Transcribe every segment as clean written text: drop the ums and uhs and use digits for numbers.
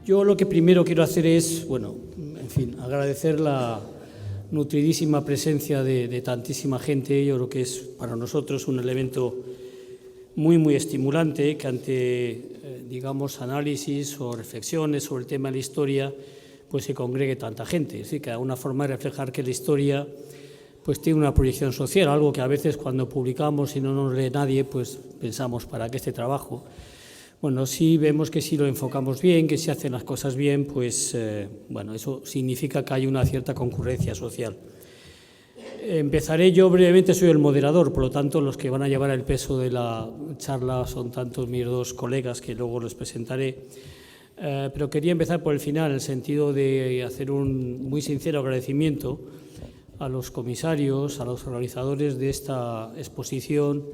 Yo lo que primero quiero hacer es, bueno, en fin, agradecer la nutridísima presencia de tantísima gente. Yo creo que es para nosotros un elemento muy estimulante que ante, digamos, análisis o reflexiones sobre el tema de la historia, pues se congregue tanta gente. Es decir, que una forma de reflejar que la historia pues tiene una proyección social, algo que a veces cuando publicamos y no nos lee nadie, pues pensamos, ¿para qué este trabajo? Bueno, si vemos que si lo enfocamos bien, que si hacen las cosas bien, pues bueno, eso significa que hay una cierta concurrencia social. Empezaré yo brevemente, soy el moderador, por lo tanto los que van a llevar el peso de la charla son tantos mis dos colegas que luego los presentaré, pero quería empezar por el final, en el sentido de hacer un muy sincero agradecimiento a los comisarios, a los organizadores de esta exposición,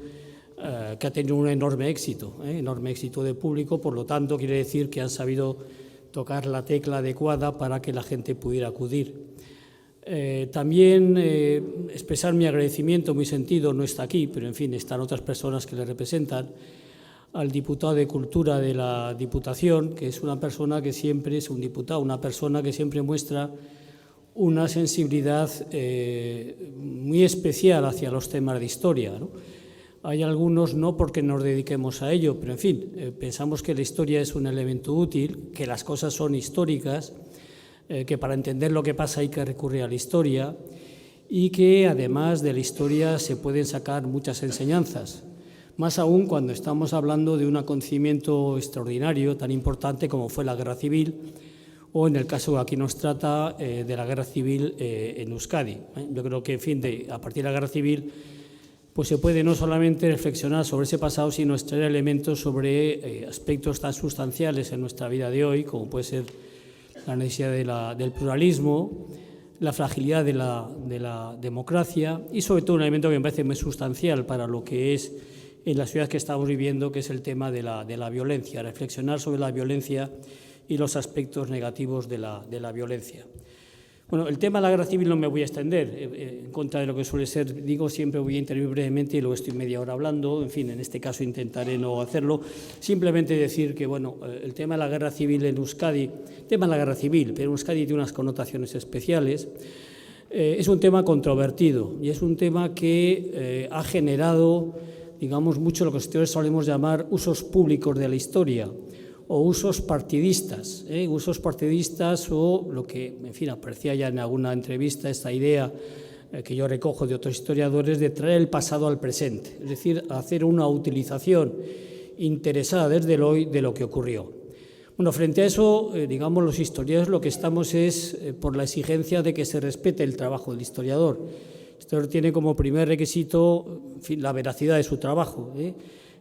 que ha tenido un enorme éxito de público, por lo tanto quiere decir que han sabido tocar la tecla adecuada para que la gente pudiera acudir. También expresar mi agradecimiento muy sentido, no está aquí, pero en fin, están otras personas que le representan, al diputado de Cultura de la Diputación, que es una persona que siempre es un diputado, una persona que siempre muestra una sensibilidad muy especial hacia los temas de historia, ¿no? Hay algunos no porque nos dediquemos a ello, pero en fin, pensamos que la historia es un elemento útil, que las cosas son históricas, que para entender lo que pasa hay que recurrir a la historia y que además de la historia se pueden sacar muchas enseñanzas, más aún cuando estamos hablando de un acontecimiento extraordinario, tan importante como fue la Guerra Civil, o en el caso que aquí nos trata de la Guerra Civil en Euskadi. Yo creo que, en fin, a partir de la Guerra Civil pues se puede no solamente reflexionar sobre ese pasado, sino extraer elementos sobre aspectos tan sustanciales en nuestra vida de hoy, como puede ser la necesidad del pluralismo, la fragilidad de la democracia y sobre todo un elemento que me parece muy sustancial para lo que es en la ciudad que estamos viviendo, que es el tema de la violencia, reflexionar sobre la violencia y los aspectos negativos de la violencia. Bueno, el tema de la guerra civil no me voy a extender, en contra de lo que suele ser, digo, siempre voy a intervenir brevemente y luego estoy media hora hablando, en fin, en este caso intentaré no hacerlo, simplemente decir que, bueno, el tema de la guerra civil en Euskadi, tema de la guerra civil, pero en Euskadi tiene unas connotaciones especiales, es un tema controvertido y es un tema que ha generado, digamos, mucho lo que nosotros solemos llamar usos públicos de la historia, o usos partidistas o lo que, en fin, aparecía ya en alguna entrevista esta idea que yo recojo de otros historiadores de traer el pasado al presente, es decir, hacer una utilización interesada desde el hoy de lo que ocurrió. Bueno, frente a eso, digamos, los historiadores lo que estamos es por la exigencia de que se respete el trabajo del historiador. El historiador tiene como primer requisito, en fin, la veracidad de su trabajo,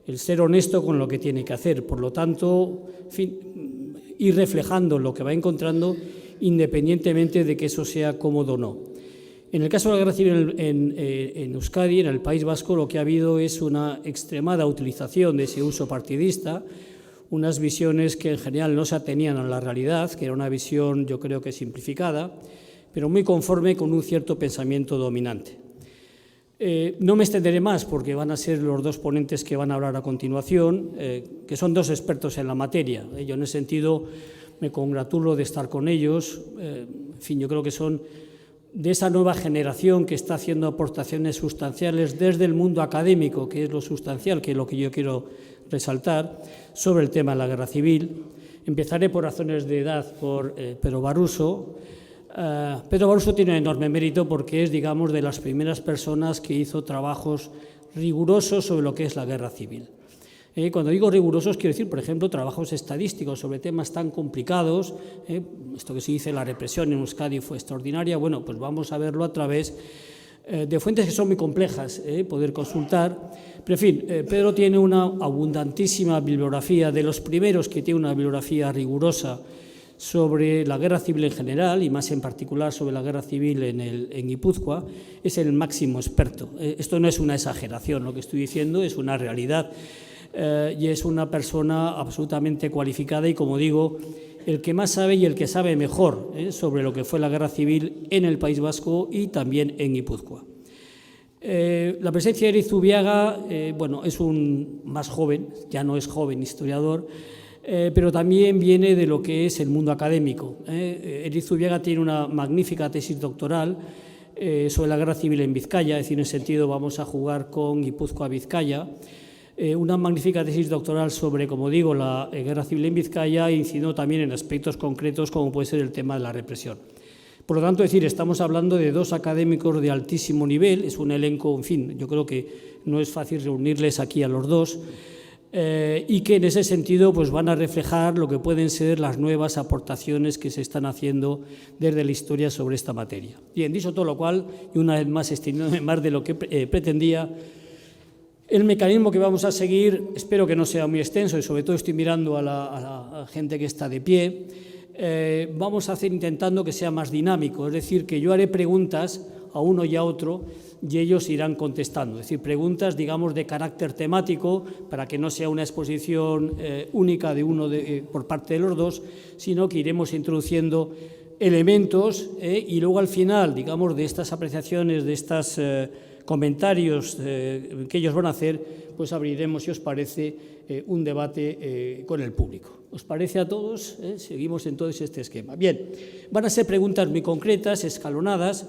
el ser honesto con lo que tiene que hacer, por lo tanto, en fin, ir reflejando lo que va encontrando independientemente de que eso sea cómodo o no. En el caso de la guerra civil en Euskadi, en el País Vasco, lo que ha habido es una extremada utilización de ese uso partidista, unas visiones que en general no se atenían a la realidad, que era una visión, yo creo que simplificada, pero muy conforme con un cierto pensamiento dominante. No me extenderé más porque van a ser los dos ponentes que van a hablar a continuación, que son dos expertos en la materia. Yo en ese sentido me congratulo de estar con ellos. En fin, yo creo que son de esa nueva generación que está haciendo aportaciones sustanciales desde el mundo académico, que es lo sustancial, que es lo que yo quiero resaltar, sobre el tema de la guerra civil. Empezaré por razones de edad por Pedro Baruso. Pedro Baruso tiene un enorme mérito porque es, digamos, de las primeras personas que hizo trabajos rigurosos sobre lo que es la guerra civil. Cuando digo rigurosos, quiero decir, por ejemplo, trabajos estadísticos sobre temas tan complicados. Esto que se dice, la represión en Euskadi fue extraordinaria. Bueno, pues vamos a verlo a través de fuentes que son muy complejas poder consultar. Pero, en fin, Pedro tiene una abundantísima bibliografía, de los primeros que tiene una bibliografía rigurosa sobre la guerra civil en general y más en particular sobre la guerra civil en Guipúzcoa. Es el máximo experto. Esto no es una exageración, lo que estoy diciendo es una realidad, y es una persona absolutamente cualificada y, como digo, el que más sabe y el que sabe mejor sobre lo que fue la guerra civil en el País Vasco y también en Guipúzcoa. La presencia de Erik Zubiaga, bueno, es un más joven, ya no es joven historiador, pero también viene de lo que es el mundo académico. Erik Zubiaga tiene una magnífica tesis doctoral sobre la guerra civil en Vizcaya, es decir, en sentido vamos a jugar con Guipúzcoa-Vizcaya, una magnífica tesis doctoral sobre, como digo, la guerra civil en Vizcaya, incidiendo también en aspectos concretos como puede ser el tema de la represión. Por lo tanto, estamos hablando de dos académicos de altísimo nivel, es un elenco, en fin, yo creo que no es fácil reunirles aquí a los dos, y que en ese sentido pues, van a reflejar lo que pueden ser las nuevas aportaciones que se están haciendo desde la historia sobre esta materia. Bien, dicho todo lo cual, y una vez más extendiéndome más de lo que pretendía, el mecanismo que vamos a seguir, espero que no sea muy extenso y sobre todo estoy mirando a la gente que está de pie, vamos a hacer intentando que sea más dinámico, es decir, que yo haré preguntas a uno y a otro y ellos irán contestando, es decir, preguntas, digamos, de carácter temático para que no sea una exposición única de uno por parte de los dos, sino que iremos introduciendo elementos y luego al final, digamos, de estas apreciaciones, de estos comentarios que ellos van a hacer, pues abriremos, si os parece, un debate con el público. ¿Os parece a todos? Seguimos entonces este esquema. Bien, van a ser preguntas muy concretas, escalonadas.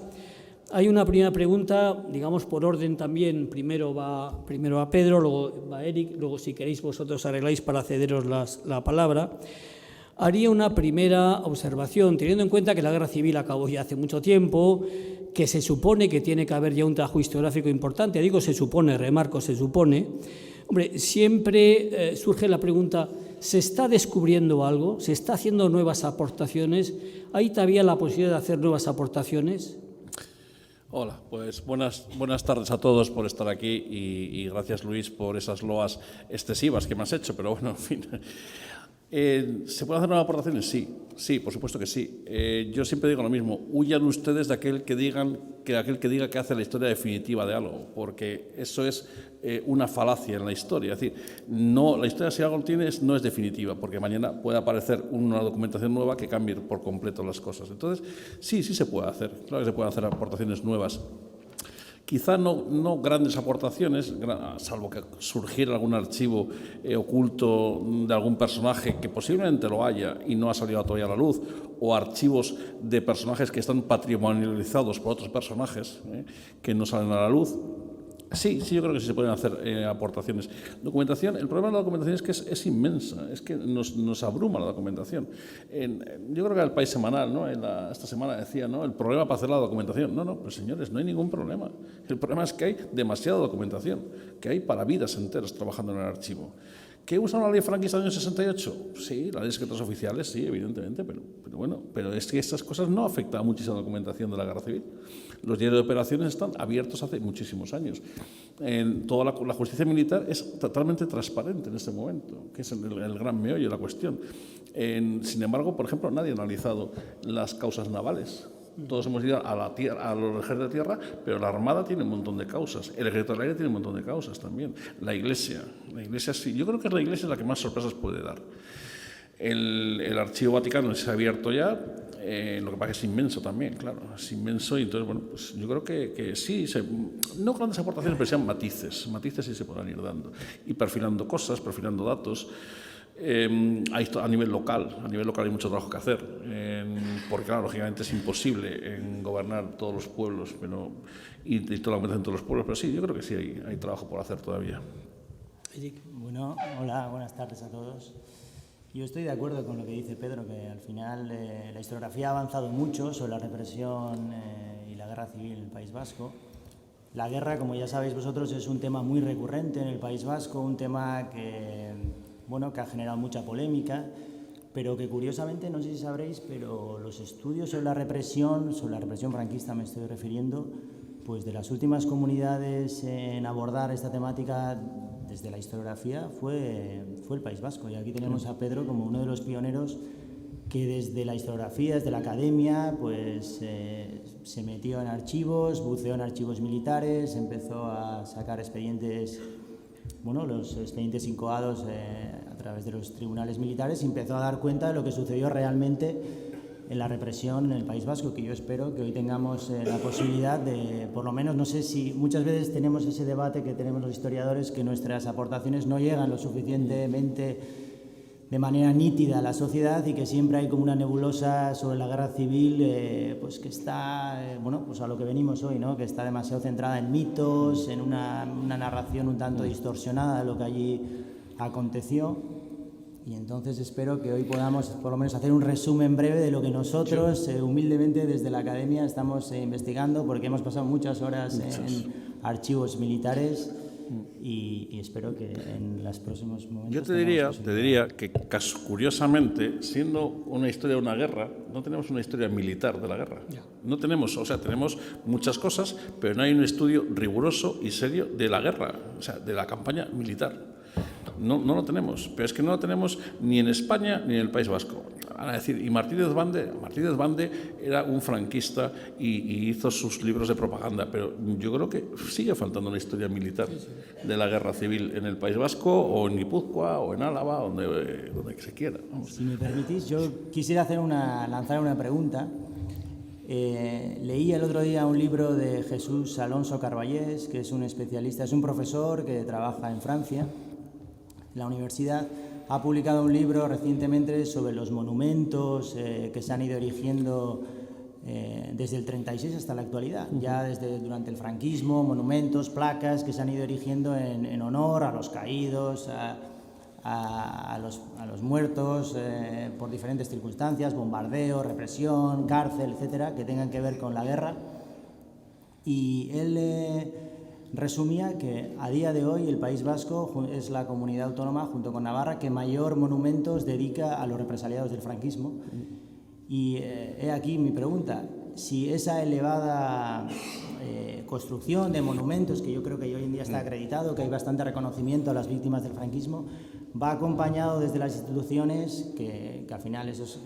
Hay una primera pregunta, digamos por orden también, primero va Pedro, luego va Erik, luego si queréis vosotros arregláis para cederos la palabra. Haría una primera observación, teniendo en cuenta que la guerra civil acabó ya hace mucho tiempo, que se supone que tiene que haber ya un trabajo historiográfico importante, digo se supone, remarco, se supone. Hombre, siempre surge la pregunta, ¿se está descubriendo algo? ¿Se está haciendo nuevas aportaciones? ¿Hay todavía la posibilidad de hacer nuevas aportaciones? Hola, pues buenas tardes a todos por estar aquí y gracias, Luis, por esas loas excesivas que me has hecho, pero bueno, en fin. ¿Se pueden hacer nuevas aportaciones? Sí, por supuesto que sí. Yo siempre digo lo mismo, huyan ustedes de aquel que diga que hace la historia definitiva de algo, porque eso es una falacia en la historia. Es decir, no, la historia, si algo tiene, no es definitiva, porque mañana puede aparecer una documentación nueva que cambie por completo las cosas. Entonces, sí se puede hacer, claro que se pueden hacer aportaciones nuevas. Quizá no grandes aportaciones, salvo que surgiera algún archivo oculto de algún personaje que posiblemente lo haya y no ha salido todavía a la luz, o archivos de personajes que están patrimonializados por otros personajes que no salen a la luz. Sí, yo creo que sí se pueden hacer aportaciones. Documentación, el problema de la documentación es que es inmensa, es que nos abruma la documentación. Yo creo que el País Semanal, ¿no? Esta semana decía, ¿no? El problema para hacer la documentación. No, pues señores, no hay ningún problema. El problema es que hay demasiada documentación, que hay para vidas enteras trabajando en el archivo. ¿Qué usa la ley franquista del año 68? Sí, la ley de secretos oficiales, sí, evidentemente, pero es que estas cosas no afectan a muchísima documentación de la guerra civil. Los diarios de operaciones están abiertos hace muchísimos años. Toda la justicia militar es totalmente transparente en este momento, que es el gran meollo de la cuestión. Sin embargo, por ejemplo, nadie ha analizado las causas navales. Todos hemos ido a los ejércitos de tierra, pero la Armada tiene un montón de causas, el ejército del aire tiene un montón de causas también. La Iglesia sí, yo creo que la Iglesia es la que más sorpresas puede dar. El Archivo Vaticano se ha abierto ya, lo que pasa es que es inmenso también, claro, es inmenso y entonces, bueno, pues yo creo que sí, no grandes aportaciones, pero sean matices sí se podrán ir dando, y perfilando cosas, perfilando datos. A nivel local hay mucho trabajo que hacer, porque claro, lógicamente es imposible gobernar todos los pueblos y toda la documentación en todos los pueblos, pero sí, yo creo que sí hay trabajo por hacer todavía. Bueno, hola, buenas tardes a todos. Yo estoy de acuerdo con lo que dice Pedro, que al final la historiografía ha avanzado mucho sobre la represión y la guerra civil en el País Vasco. La guerra, como ya sabéis vosotros, es un tema muy recurrente en el País Vasco, un tema que ha generado mucha polémica, pero que curiosamente, no sé si sabréis, pero los estudios sobre la represión franquista me estoy refiriendo, Pues de las últimas comunidades en abordar esta temática desde la historiografía fue el País Vasco. Y aquí tenemos a Pedro como uno de los pioneros que desde la historiografía, desde la academia, pues se metió en archivos, buceó en archivos militares, empezó a sacar expedientes, bueno, los expedientes incoados a través de los tribunales militares, y empezó a dar cuenta de lo que sucedió realmente en la represión en el País Vasco, que yo espero que hoy tengamos la posibilidad de, por lo menos, no sé si muchas veces tenemos ese debate que tenemos los historiadores, que nuestras aportaciones no llegan lo suficientemente de manera nítida a la sociedad, y que siempre hay como una nebulosa sobre la guerra civil, pues que está, bueno, pues a lo que venimos hoy, ¿no? Que está demasiado centrada en mitos, en una narración un tanto distorsionada de lo que allí aconteció. Y entonces espero que hoy podamos por lo menos hacer un resumen breve de lo que nosotros humildemente desde la academia estamos investigando, porque hemos pasado muchas horas en archivos militares, y espero que en los próximos momentos... Yo te diría que, curiosamente, siendo una historia de una guerra, no tenemos una historia militar de la guerra. No tenemos, o sea, tenemos muchas cosas, pero no hay un estudio riguroso y serio de la guerra, o sea, de la campaña militar. No lo tenemos, pero es que no lo tenemos ni en España ni en el País Vasco. Van a decir, y Martínez Bande era un franquista y hizo sus libros de propaganda, pero yo creo que sigue faltando una historia militar de la guerra civil en el País Vasco, o en Guipúzcoa, o en Álava, donde se quiera. Vamos. Si me permitís, yo quisiera lanzar una pregunta. Leí el otro día un libro de Jesús Alonso Carballés, que es un especialista, es un profesor que trabaja en Francia, en la universidad. Ha publicado un libro recientemente sobre los monumentos que se han ido erigiendo desde el 36 hasta la actualidad. Ya durante el franquismo, monumentos, placas que se han ido erigiendo en honor a los caídos, a los muertos por diferentes circunstancias, bombardeo, represión, cárcel, etcétera, que tengan que ver con la guerra. Y él resumía que a día de hoy el País Vasco es la comunidad autónoma, junto con Navarra, que mayor monumentos dedica a los represaliados del franquismo. Y he aquí mi pregunta: si esa elevada construcción de monumentos, que yo creo que hoy en día está acreditado, que hay bastante reconocimiento a las víctimas del franquismo, va acompañado desde las instituciones, que al final esos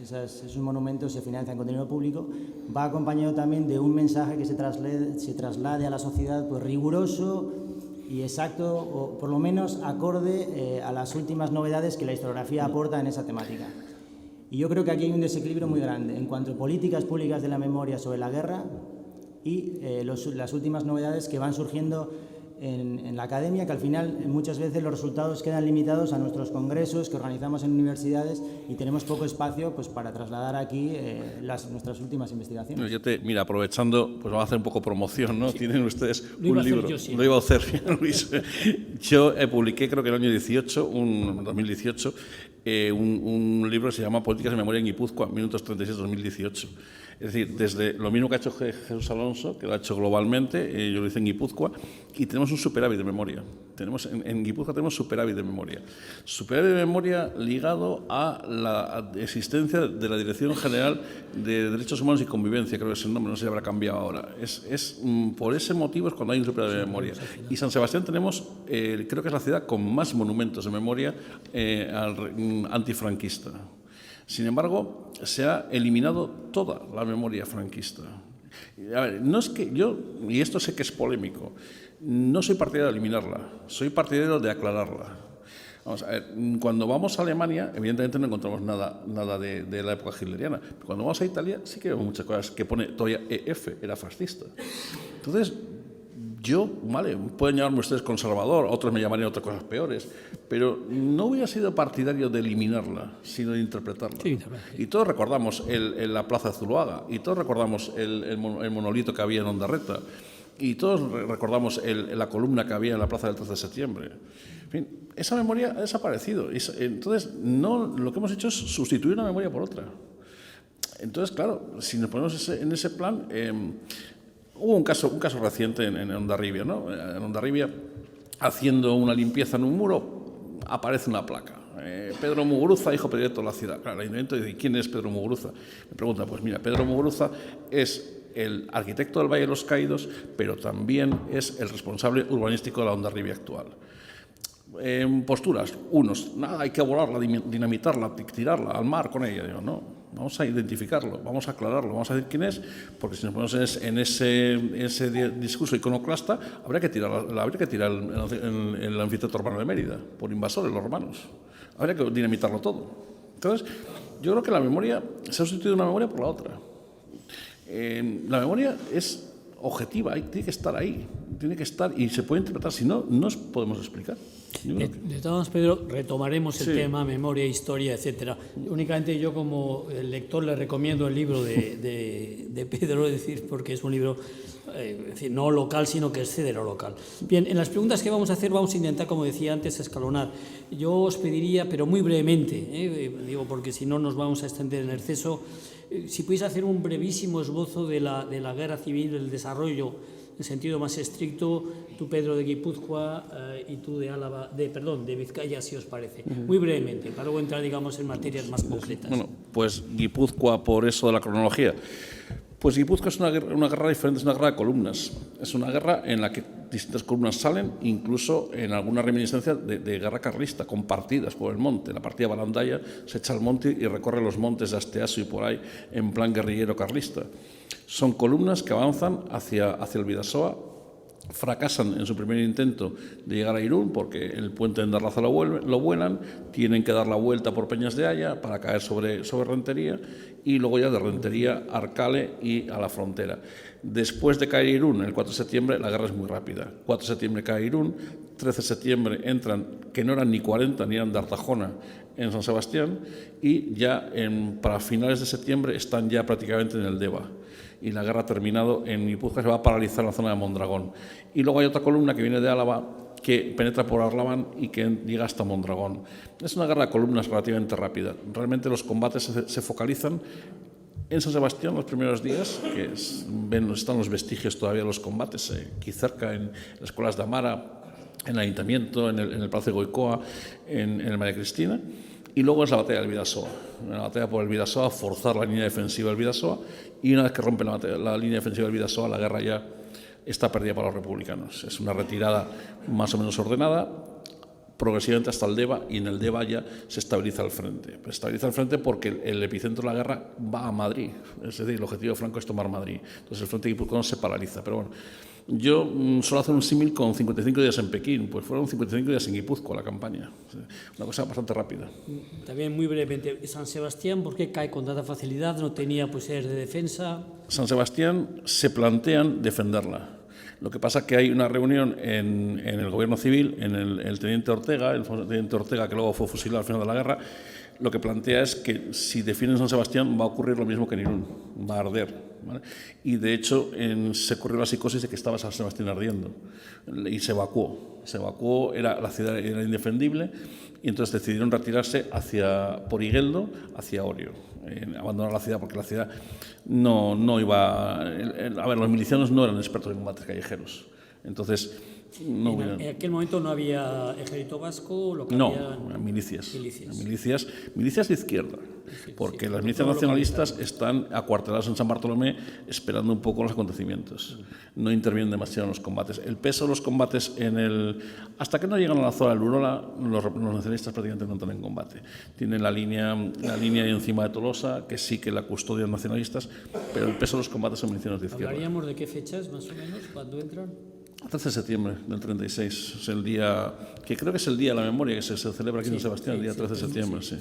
monumentos se financian con dinero público, va acompañado también de un mensaje que se traslade a la sociedad, pues riguroso y exacto, o por lo menos acorde a las últimas novedades que la historiografía aporta en esa temática. Y yo creo que aquí hay un desequilibrio muy grande en cuanto a políticas públicas de la memoria sobre la guerra y las últimas novedades que van surgiendo en la academia, que al final muchas veces los resultados quedan limitados a nuestros congresos que organizamos en universidades, y tenemos poco espacio pues para trasladar aquí nuestras últimas investigaciones. Mira, aprovechando, pues vamos a hacer un poco promoción, ¿no? Tienen ustedes un libro. Lo iba a hacer Luis. Yo publiqué, creo que en el año 2018, un libro que se llama Políticas de Memoria en Guipúzcoa, minutos 36-2018. Es decir, desde lo mismo que ha hecho Jesús Alonso, que lo ha hecho globalmente, yo lo hice en Guipúzcoa, y tenemos un superávit de memoria. En Guipúzcoa tenemos superávit de memoria. Superávit de memoria ligado a la existencia de la Dirección General de Derechos Humanos y Convivencia, creo que es el nombre, no sé si habrá cambiado ahora. Por ese motivo es cuando hay un superávit de memoria. Y San Sebastián tenemos, creo que es la ciudad con más monumentos de memoria antifranquista. Sin embargo, se ha eliminado toda la memoria franquista. A ver, no es que yo, y esto sé que es polémico, no soy partidario de eliminarla, soy partidario de aclararla. Vamos a ver, cuando vamos a Alemania, evidentemente no encontramos nada de la época hitleriana, pero cuando vamos a Italia sí que vemos muchas cosas que pone todavía EF, era fascista. Entonces, pueden llamarme ustedes conservador, otros me llamarían otras cosas peores, pero no hubiera sido partidario de eliminarla, sino de interpretarla. Sí, y todos recordamos la Plaza de Zuloaga, y todos recordamos el monolito que había en Ondarreta, y todos recordamos la columna que había en la Plaza del 13 de septiembre. En fin, esa memoria ha desaparecido. Entonces, lo que hemos hecho es sustituir una memoria por otra. Entonces, claro, si nos ponemos en ese plan... Hubo un caso reciente en Hondarribia, ¿no? En Hondarribia, haciendo una limpieza en un muro, aparece una placa. Pedro Muguruza, hijo predilecto de la ciudad. Claro, el ayuntamiento dice: ¿quién es Pedro Muguruza? Me pregunta, pues mira, Pedro Muguruza es el arquitecto del Valle de los Caídos, pero también es el responsable urbanístico de la Hondarribia actual. Posturas, unos, nada, hay que volarla, dinamitarla, tirarla al mar con ella. Digo, no, vamos a identificarlo, vamos a aclararlo, vamos a decir quién es, porque si nos ponemos en ese discurso iconoclasta, habría que tirar el anfiteatro romano de Mérida, por invasores los romanos. Habría que dinamitarlo todo. Entonces, yo creo que la memoria se ha sustituido una memoria por la otra. La memoria es objetiva, tiene que estar ahí, tiene que estar y se puede interpretar, si no, no os podemos explicar. De todas maneras, Pedro, retomaremos el tema, memoria, historia, etcétera. Únicamente yo como lector le recomiendo el libro de Pedro, es decir, porque es un libro no local, sino que excede lo local. Bien, en las preguntas que vamos a hacer vamos a intentar, como decía antes, escalonar. Yo os pediría, pero muy brevemente, digo porque si no nos vamos a extender en exceso, si podéis hacer un brevísimo esbozo de la guerra civil, el desarrollo en sentido más estricto, tú, Pedro, de Guipúzcoa y tú de Álava, de Vizcaya, si os parece. Muy brevemente, para luego entrar, digamos, en materias más concretas. Bueno, pues Guipúzcoa, por eso de la cronología. Pues Guipúzcoa es una guerra diferente, es una guerra de columnas. Es una guerra en la que distintas columnas salen, incluso en alguna reminiscencia de guerra carlista, compartidas por el monte. La partida Barandaya se echa al monte y recorre los montes de Asteaso y por ahí en plan guerrillero carlista. Son columnas que avanzan hacia el Bidasoa, fracasan en su primer intento de llegar a Irún porque el puente de Endarlaza lo vuelan, tienen que dar la vuelta por Peñas de Haya para caer sobre Rentería y luego ya de Rentería a Arcale y a la frontera. Después de caer Irún, el 4 de septiembre, la guerra es muy rápida. 4 de septiembre cae Irún, 13 de septiembre entran, que no eran ni 40 ni eran de Artajona, en San Sebastián y ya para finales de septiembre están ya prácticamente en el Deva. Y la guerra ha terminado en Guipúzcoa, se va a paralizar en la zona de Mondragón. Y luego hay otra columna que viene de Álava, que penetra por Arlabán y que llega hasta Mondragón. Es una guerra de columnas relativamente rápida. Realmente los combates se focalizan en San Sebastián los primeros días, que están los vestigios todavía de los combates, aquí cerca, en las escuelas de Amara, en el Ayuntamiento, en el Palacio de Goicoa, en el María Cristina. Y luego es la batalla del Bidasoa. La batalla por el Bidasoa, forzar la línea defensiva del Bidasoa, y una vez que rompen la línea defensiva del Bidasoa, la guerra ya está perdida para los republicanos. Es una retirada más o menos ordenada, progresivamente hasta el Deva, y en el Deva ya se estabiliza el frente. Se estabiliza el frente porque el epicentro de la guerra va a Madrid, es decir, el objetivo de Franco es tomar Madrid. Entonces el frente guipuzcoano se paraliza. Pero bueno, yo suelo hacer un símil con 55 días en Pekín, pues fueron 55 días en Guipúzcoa la campaña. Una cosa bastante rápida. También muy brevemente, San Sebastián, ¿por qué cae con tanta facilidad? ¿No tenía posibilidades de defensa? San Sebastián se plantean defenderla. Lo que pasa es que hay una reunión en el gobierno civil, en el teniente Ortega, que luego fue fusilado al final de la guerra. Lo que plantea es que si defienden San Sebastián va a ocurrir lo mismo que en Irún, va a arder, ¿vale? Y de hecho se ocurrió la psicosis de que estaba San Sebastián ardiendo y se evacuó. La ciudad era indefendible y entonces decidieron retirarse por Igueldo hacia Orio, abandonar la ciudad porque la ciudad no iba... A ver, los milicianos no eran expertos en combates callejeros, entonces... En aquel momento no había ejército vasco, lo que había... milicias de izquierda, porque las milicias nacionalistas están acuarteladas en San Bartolomé esperando un poco los acontecimientos. No intervienen demasiado en los combates. El peso de los combates hasta que no llegan a la zona del Urola, los nacionalistas prácticamente no entran en combate. Tienen la línea encima de Tolosa, que sí que la custodian nacionalistas, pero el peso de los combates son milicianos de izquierda. ¿Hablaríamos de qué fechas, más o menos, cuando entran? 13 de septiembre del 36, es el día, que creo que es el día de la memoria que se celebra aquí en San Sebastián, el día 13 de septiembre, sí.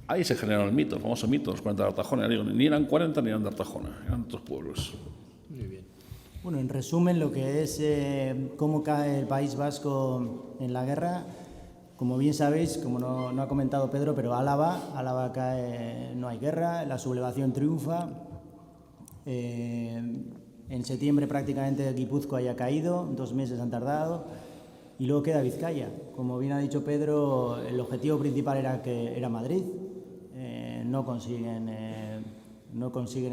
Ahí se generó el mito, el famoso mito, los 40 de Artajona. Ni eran 40 ni eran de Artajona, eran otros pueblos. Muy bien. Bueno, en resumen, lo que es cómo cae el País Vasco en la guerra, como bien sabéis, como no ha comentado Pedro, pero Álava cae, no hay guerra, la sublevación triunfa. En septiembre prácticamente Guipúzcoa ya ha caído, 2 meses han tardado, y luego queda Vizcaya. Como bien ha dicho Pedro, el objetivo principal era Madrid. No consiguen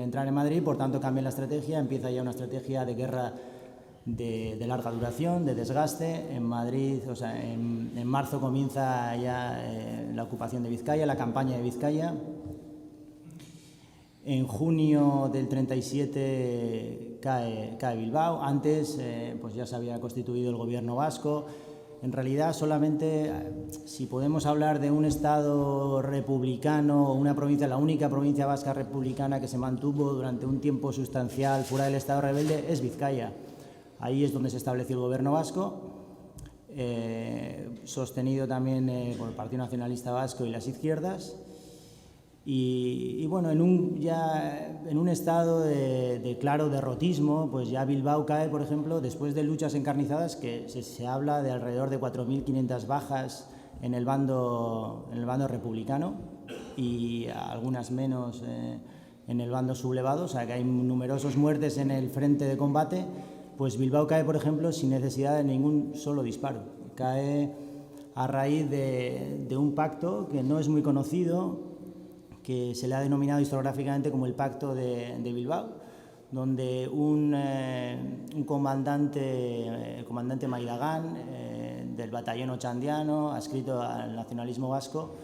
entrar en Madrid, por tanto cambian la estrategia, empieza ya una estrategia de guerra de larga duración, de desgaste. En Madrid, en marzo comienza ya la ocupación de Vizcaya, la campaña de Vizcaya. En junio del 37 cae Bilbao. Antes pues ya se había constituido el gobierno vasco. En realidad, solamente si podemos hablar de un Estado republicano o una provincia, la única provincia vasca republicana que se mantuvo durante un tiempo sustancial fuera del Estado rebelde es Vizcaya. Ahí es donde se estableció el gobierno vasco, sostenido también por el Partido Nacionalista Vasco y las izquierdas. Y bueno, en un estado de claro derrotismo, pues ya Bilbao cae, por ejemplo, después de luchas encarnizadas, que se habla de alrededor de 4.500 bajas en el bando republicano y algunas menos en el bando sublevado, o sea que hay numerosas muertes en el frente de combate. Pues Bilbao cae, por ejemplo, sin necesidad de ningún solo disparo. Cae a raíz de un pacto que no es muy conocido, que se le ha denominado historiográficamente como el Pacto de Bilbao, donde un comandante, el comandante Maidagán, del batallón ochandiano, adscrito al nacionalismo vasco,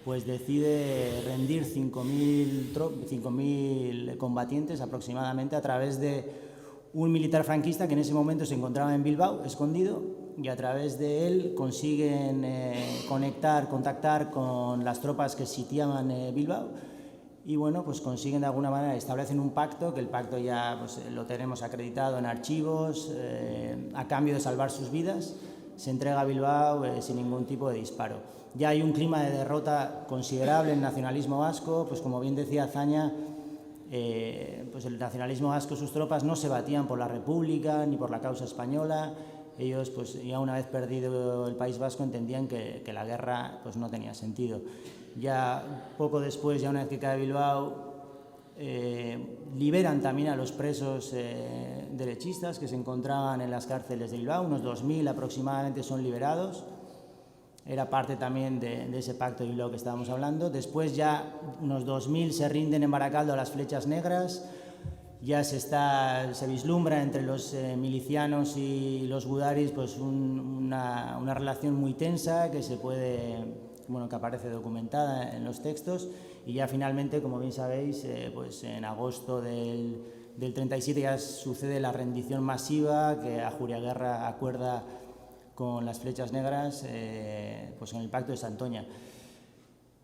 pues decide rendir 5.000 combatientes aproximadamente a través de un militar franquista que en ese momento se encontraba en Bilbao, escondido, y a través de él consiguen contactar con las tropas que sitiaban Bilbao y bueno, pues consiguen de alguna manera, establecen un pacto, que el pacto ya pues, lo tenemos acreditado en archivos, a cambio de salvar sus vidas, se entrega a Bilbao sin ningún tipo de disparo. Ya hay un clima de derrota considerable en el nacionalismo vasco, pues como bien decía Zaña, pues el nacionalismo vasco, sus tropas no se batían por la República ni por la causa española. Ellos, pues ya una vez perdido el País Vasco, entendían que la guerra pues no tenía sentido. Ya poco después, ya una vez que cae Bilbao, liberan también a los presos derechistas que se encontraban en las cárceles de Bilbao, unos 2.000 aproximadamente son liberados. Era parte también de ese pacto de Bilbao que estábamos hablando. Después ya unos 2.000 se rinden en Baracaldo a las flechas negras. Ya se vislumbra entre los milicianos y los gudaris pues una relación muy tensa que que aparece documentada en los textos, y ya finalmente, como bien sabéis, pues en agosto del 37 ya sucede la rendición masiva que Ajuriaguerra acuerda con las flechas negras pues en el Pacto de Santoña.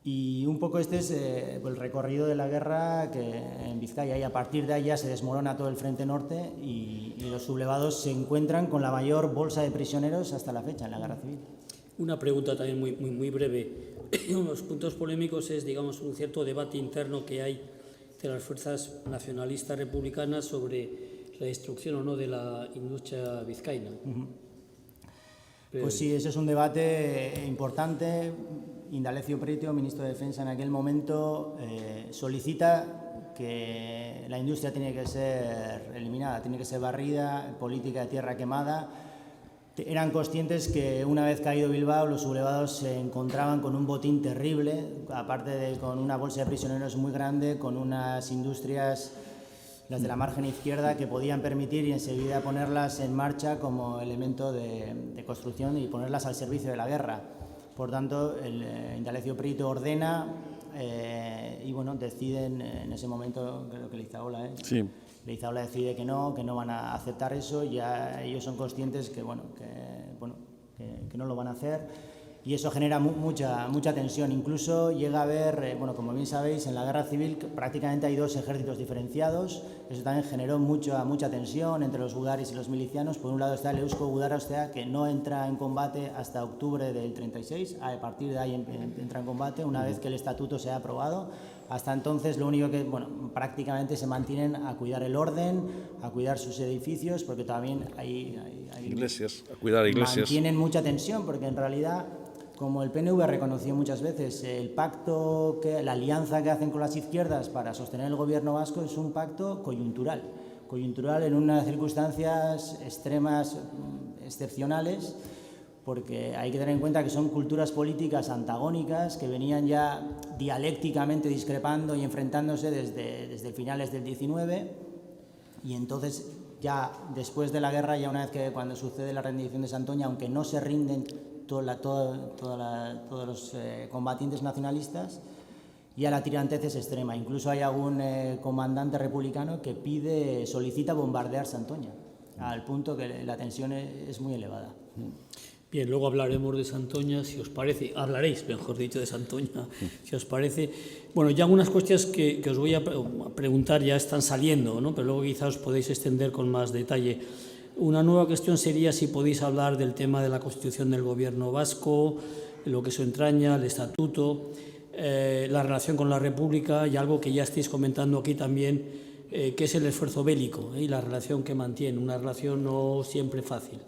Y un poco este es el recorrido de la guerra que en Vizcaya, y a partir de ahí ya se desmorona todo el frente norte y los sublevados se encuentran con la mayor bolsa de prisioneros hasta la fecha en la guerra civil. Una pregunta también muy breve. Uno de los puntos polémicos es, digamos, un cierto debate interno que hay entre las fuerzas nacionalistas republicanas sobre la destrucción o no de la industria vizcaína. Pues sí, ese es un debate importante. Indalecio Prieto, ministro de Defensa en aquel momento, solicita que la industria tiene que ser eliminada, tiene que ser barrida, política de tierra quemada. Eran conscientes que una vez caído Bilbao, los sublevados se encontraban con un botín terrible, aparte de con una bolsa de prisioneros muy grande, con unas industrias, las de la margen izquierda, que podían permitir y enseguida ponerlas en marcha como elemento de construcción y ponerlas al servicio de la guerra. Por tanto, Indalecio Prieto ordena y bueno, deciden en ese momento, creo que Leizaola, Sí. Leizaola decide que no van a aceptar eso, ya ellos son conscientes que no lo van a hacer, y eso genera mucha tensión. Incluso llega a haber, como bien sabéis, en la guerra civil prácticamente hay dos ejércitos diferenciados. Eso también generó mucha tensión entre los gudaris y los milicianos. Por un lado está el Eusko Gudarostea, que no entra en combate hasta octubre del 36, a partir de ahí entra en combate una vez que el estatuto se ha aprobado. Hasta entonces lo único que, prácticamente se mantienen a cuidar el orden, a cuidar sus edificios, porque también hay iglesias, a cuidar iglesias. Mantienen mucha tensión, porque en realidad, como el PNV ha reconocido muchas veces, el pacto, la alianza que hacen con las izquierdas para sostener el gobierno vasco es un pacto coyuntural en unas circunstancias extremas, excepcionales, porque hay que tener en cuenta que son culturas políticas antagónicas que venían ya dialécticamente discrepando y enfrentándose desde finales del 19, y entonces ya después de la guerra, ya una vez que cuando sucede la rendición de Santoña, aunque no se rinden todos los combatientes nacionalistas, y a la tirantez es extrema. Incluso hay algún comandante republicano que solicita bombardear Santoña, al punto que la tensión es muy elevada. Bien, luego hablaremos de Santoña, si os parece. Hablaréis, mejor dicho, de Santoña, si os parece. Bueno, ya algunas cuestiones que os voy a preguntar ya están saliendo, ¿no? Pero luego quizás os podéis extender con más detalle. Una nueva cuestión sería si podéis hablar del tema de la constitución del gobierno vasco, lo que eso entraña, el estatuto, la relación con la República y algo que ya estáis comentando aquí también, que es el esfuerzo bélico y la relación que mantiene, una relación no siempre fácil.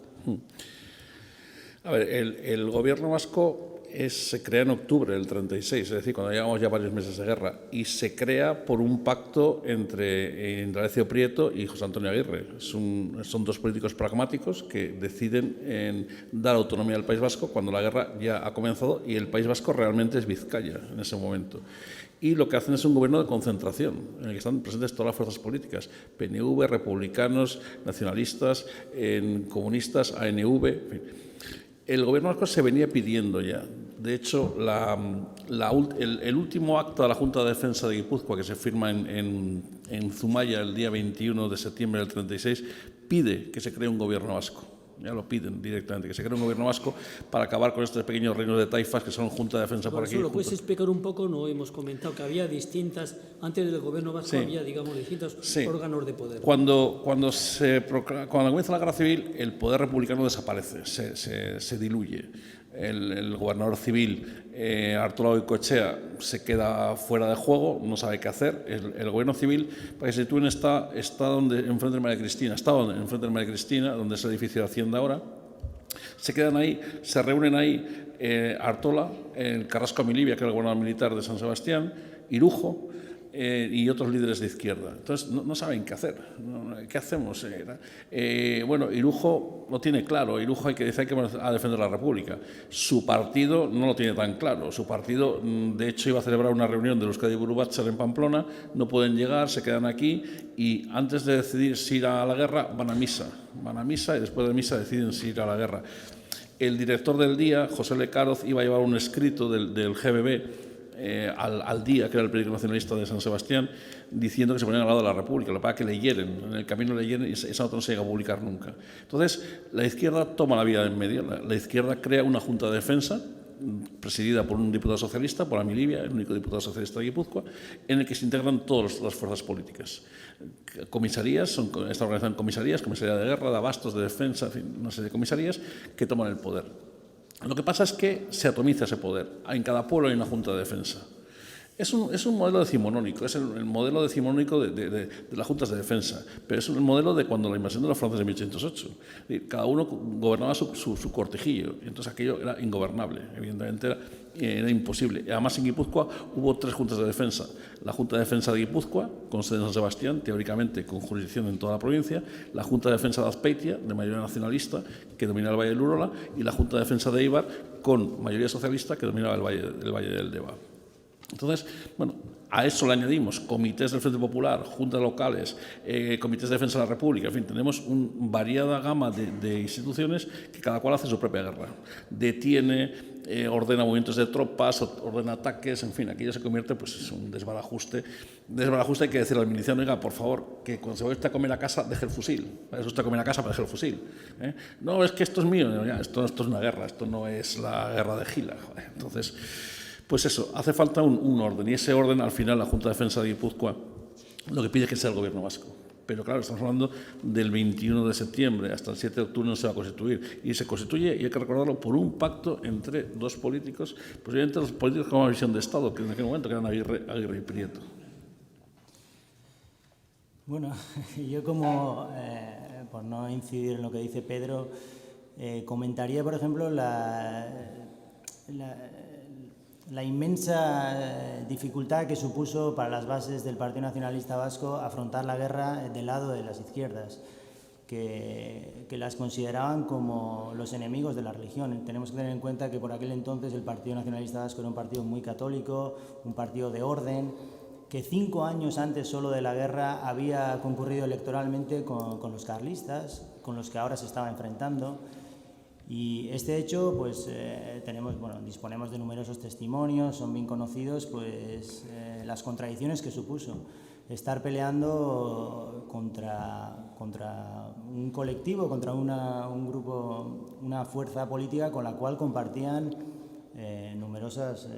A ver, el gobierno vasco se crea en octubre del 36, es decir, cuando llevamos ya varios meses de guerra, y se crea por un pacto entre Indalecio Prieto y José Antonio Aguirre. Son dos políticos pragmáticos que deciden dar autonomía al País Vasco cuando la guerra ya ha comenzado y el País Vasco realmente es Vizcaya en ese momento. Y lo que hacen es un gobierno de concentración, en el que están presentes todas las fuerzas políticas, PNV, republicanos, nacionalistas, comunistas, ANV, en fin. El gobierno vasco se venía pidiendo ya. De hecho, el último acta de la Junta de Defensa de Guipúzcoa, que se firma en Zumaya el día 21 de septiembre del 36, pide que se cree un gobierno vasco. Ya lo piden directamente, que se cree un gobierno vasco para acabar con estos pequeños reinos de taifas que son Junta de Defensa por aquí. ¿Lo puedes explicar un poco? No hemos comentado que había distintas, antes del gobierno vasco había, digamos, distintos órganos de poder. Cuando comienza la guerra civil, el poder republicano desaparece, se diluye. El gobernador civil, Arturo Goicoechea, se queda fuera de juego, no sabe qué hacer. El gobierno civil, para que se sitúen, está enfrente de María Cristina, estaba enfrente de María Cristina, donde es el edificio de Hacienda ahora. Se quedan ahí, se reúnen ahí Artola, Carrasco Amilibia, que era el gobernador militar de San Sebastián, Irujo, y otros líderes de izquierda. Entonces, no saben qué hacer. ¿Qué hacemos? Bueno, Irujo lo tiene claro. Irujo hay que defender la República. Su partido no lo tiene tan claro. Su partido, de hecho, iba a celebrar una reunión de los Euskadi Buru Batzar en Pamplona. No pueden llegar, se quedan aquí y antes de decidir si ir a la guerra, van a misa. Van a misa y después de misa deciden si ir a la guerra. El director del Día, José Lecaroz, iba a llevar un escrito del GBB al Día, que era el periódico nacionalista de San Sebastián, diciendo que se ponían al lado de la República, lo que pasa que leyeran, en el camino leyeran y esa nota no se llega a publicar nunca. Entonces, la izquierda toma la vía en medio, la izquierda crea una junta de defensa presidida por un diputado socialista, por Amilibia, el único diputado socialista de Guipúzcoa, en el que se integran todas las fuerzas políticas. Comisarías, está organizada en comisarías, comisaría de guerra, de abastos, de defensa, en fin, una serie de comisarías que toman el poder. Lo que pasa es que se atomiza ese poder. En cada pueblo hay una junta de defensa. Es un modelo decimonónico, es el modelo decimonónico de las juntas de defensa, pero es el modelo de cuando la invasión de los franceses en 1808. Cada uno gobernaba su cortijillo, y entonces aquello era ingobernable, evidentemente era imposible. Además, en Guipúzcoa hubo 3 juntas de defensa. La Junta de Defensa de Guipúzcoa, con sede en San Sebastián, teóricamente con jurisdicción en toda la provincia, la Junta de Defensa de Azpeitia, de mayoría nacionalista, que dominaba el Valle del Urola, y la Junta de Defensa de Eibar, con mayoría socialista, que dominaba el Valle del Deva. Entonces, bueno, a eso le añadimos comités del Frente Popular, juntas locales, comités de defensa de la República, en fin, tenemos una variada gama de instituciones que cada cual hace su propia guerra. Detiene, ordena movimientos de tropas, ordena ataques, en fin, aquello se convierte pues, en un desbarajuste. Desbarajuste hay que decirle al miliciano, oiga, por favor, que cuando se vaya a comer a casa, deje el fusil. Para eso está a comer a casa, para dejar el fusil. No, es que esto es mío. No, ya, esto es una guerra, esto no es la guerra de Gila. Joder. Entonces, pues eso, hace falta un orden, y ese orden, al final, la Junta de Defensa de Guipúzcoa lo que pide es que sea el gobierno vasco. Pero claro, estamos hablando del 21 de septiembre, hasta el 7 de octubre no se va a constituir. Y se constituye, y hay que recordarlo, por un pacto entre 2 políticos, posiblemente los políticos con una visión de Estado, que en aquel momento eran Aguirre y Prieto. Bueno, yo como, por no incidir en lo que dice Pedro, comentaría, por ejemplo, la inmensa dificultad que supuso para las bases del Partido Nacionalista Vasco afrontar la guerra del lado de las izquierdas, que las consideraban como los enemigos de la religión. Tenemos que tener en cuenta que por aquel entonces el Partido Nacionalista Vasco era un partido muy católico, un partido de orden, que 5 años antes solo de la guerra había concurrido electoralmente con los carlistas, con los que ahora se estaba enfrentando. Y este hecho, pues disponemos de numerosos testimonios, son bien conocidos, pues las contradicciones que supuso estar peleando contra un colectivo, contra un grupo, una fuerza política con la cual compartían numerosos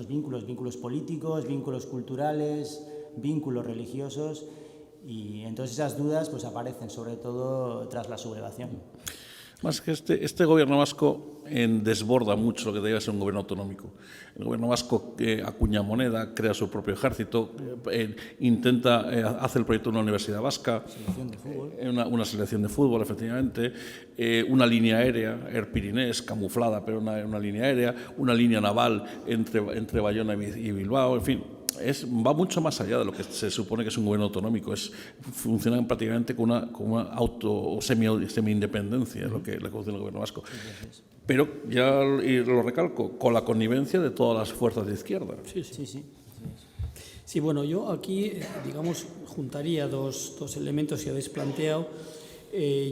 vínculos políticos, vínculos culturales, vínculos religiosos, y entonces esas dudas pues aparecen sobre todo tras la sublevación. Más que este gobierno vasco desborda mucho lo que debe ser un gobierno autonómico. El gobierno vasco acuña moneda, crea su propio ejército, hace el proyecto de una universidad vasca, Selección de fútbol. Una selección de fútbol, efectivamente, una línea aérea, Air Pirinés, camuflada, pero una línea aérea, una línea naval entre Bayona y Bilbao, en fin. Va mucho más allá de lo que se supone que es un gobierno autonómico. Funciona prácticamente con una auto o semi-independencia, lo que funciona el gobierno vasco. Pero, ya lo recalco, con la connivencia de todas las fuerzas de izquierda. Sí. Sí, bueno, yo aquí, digamos, juntaría dos elementos que habéis planteado.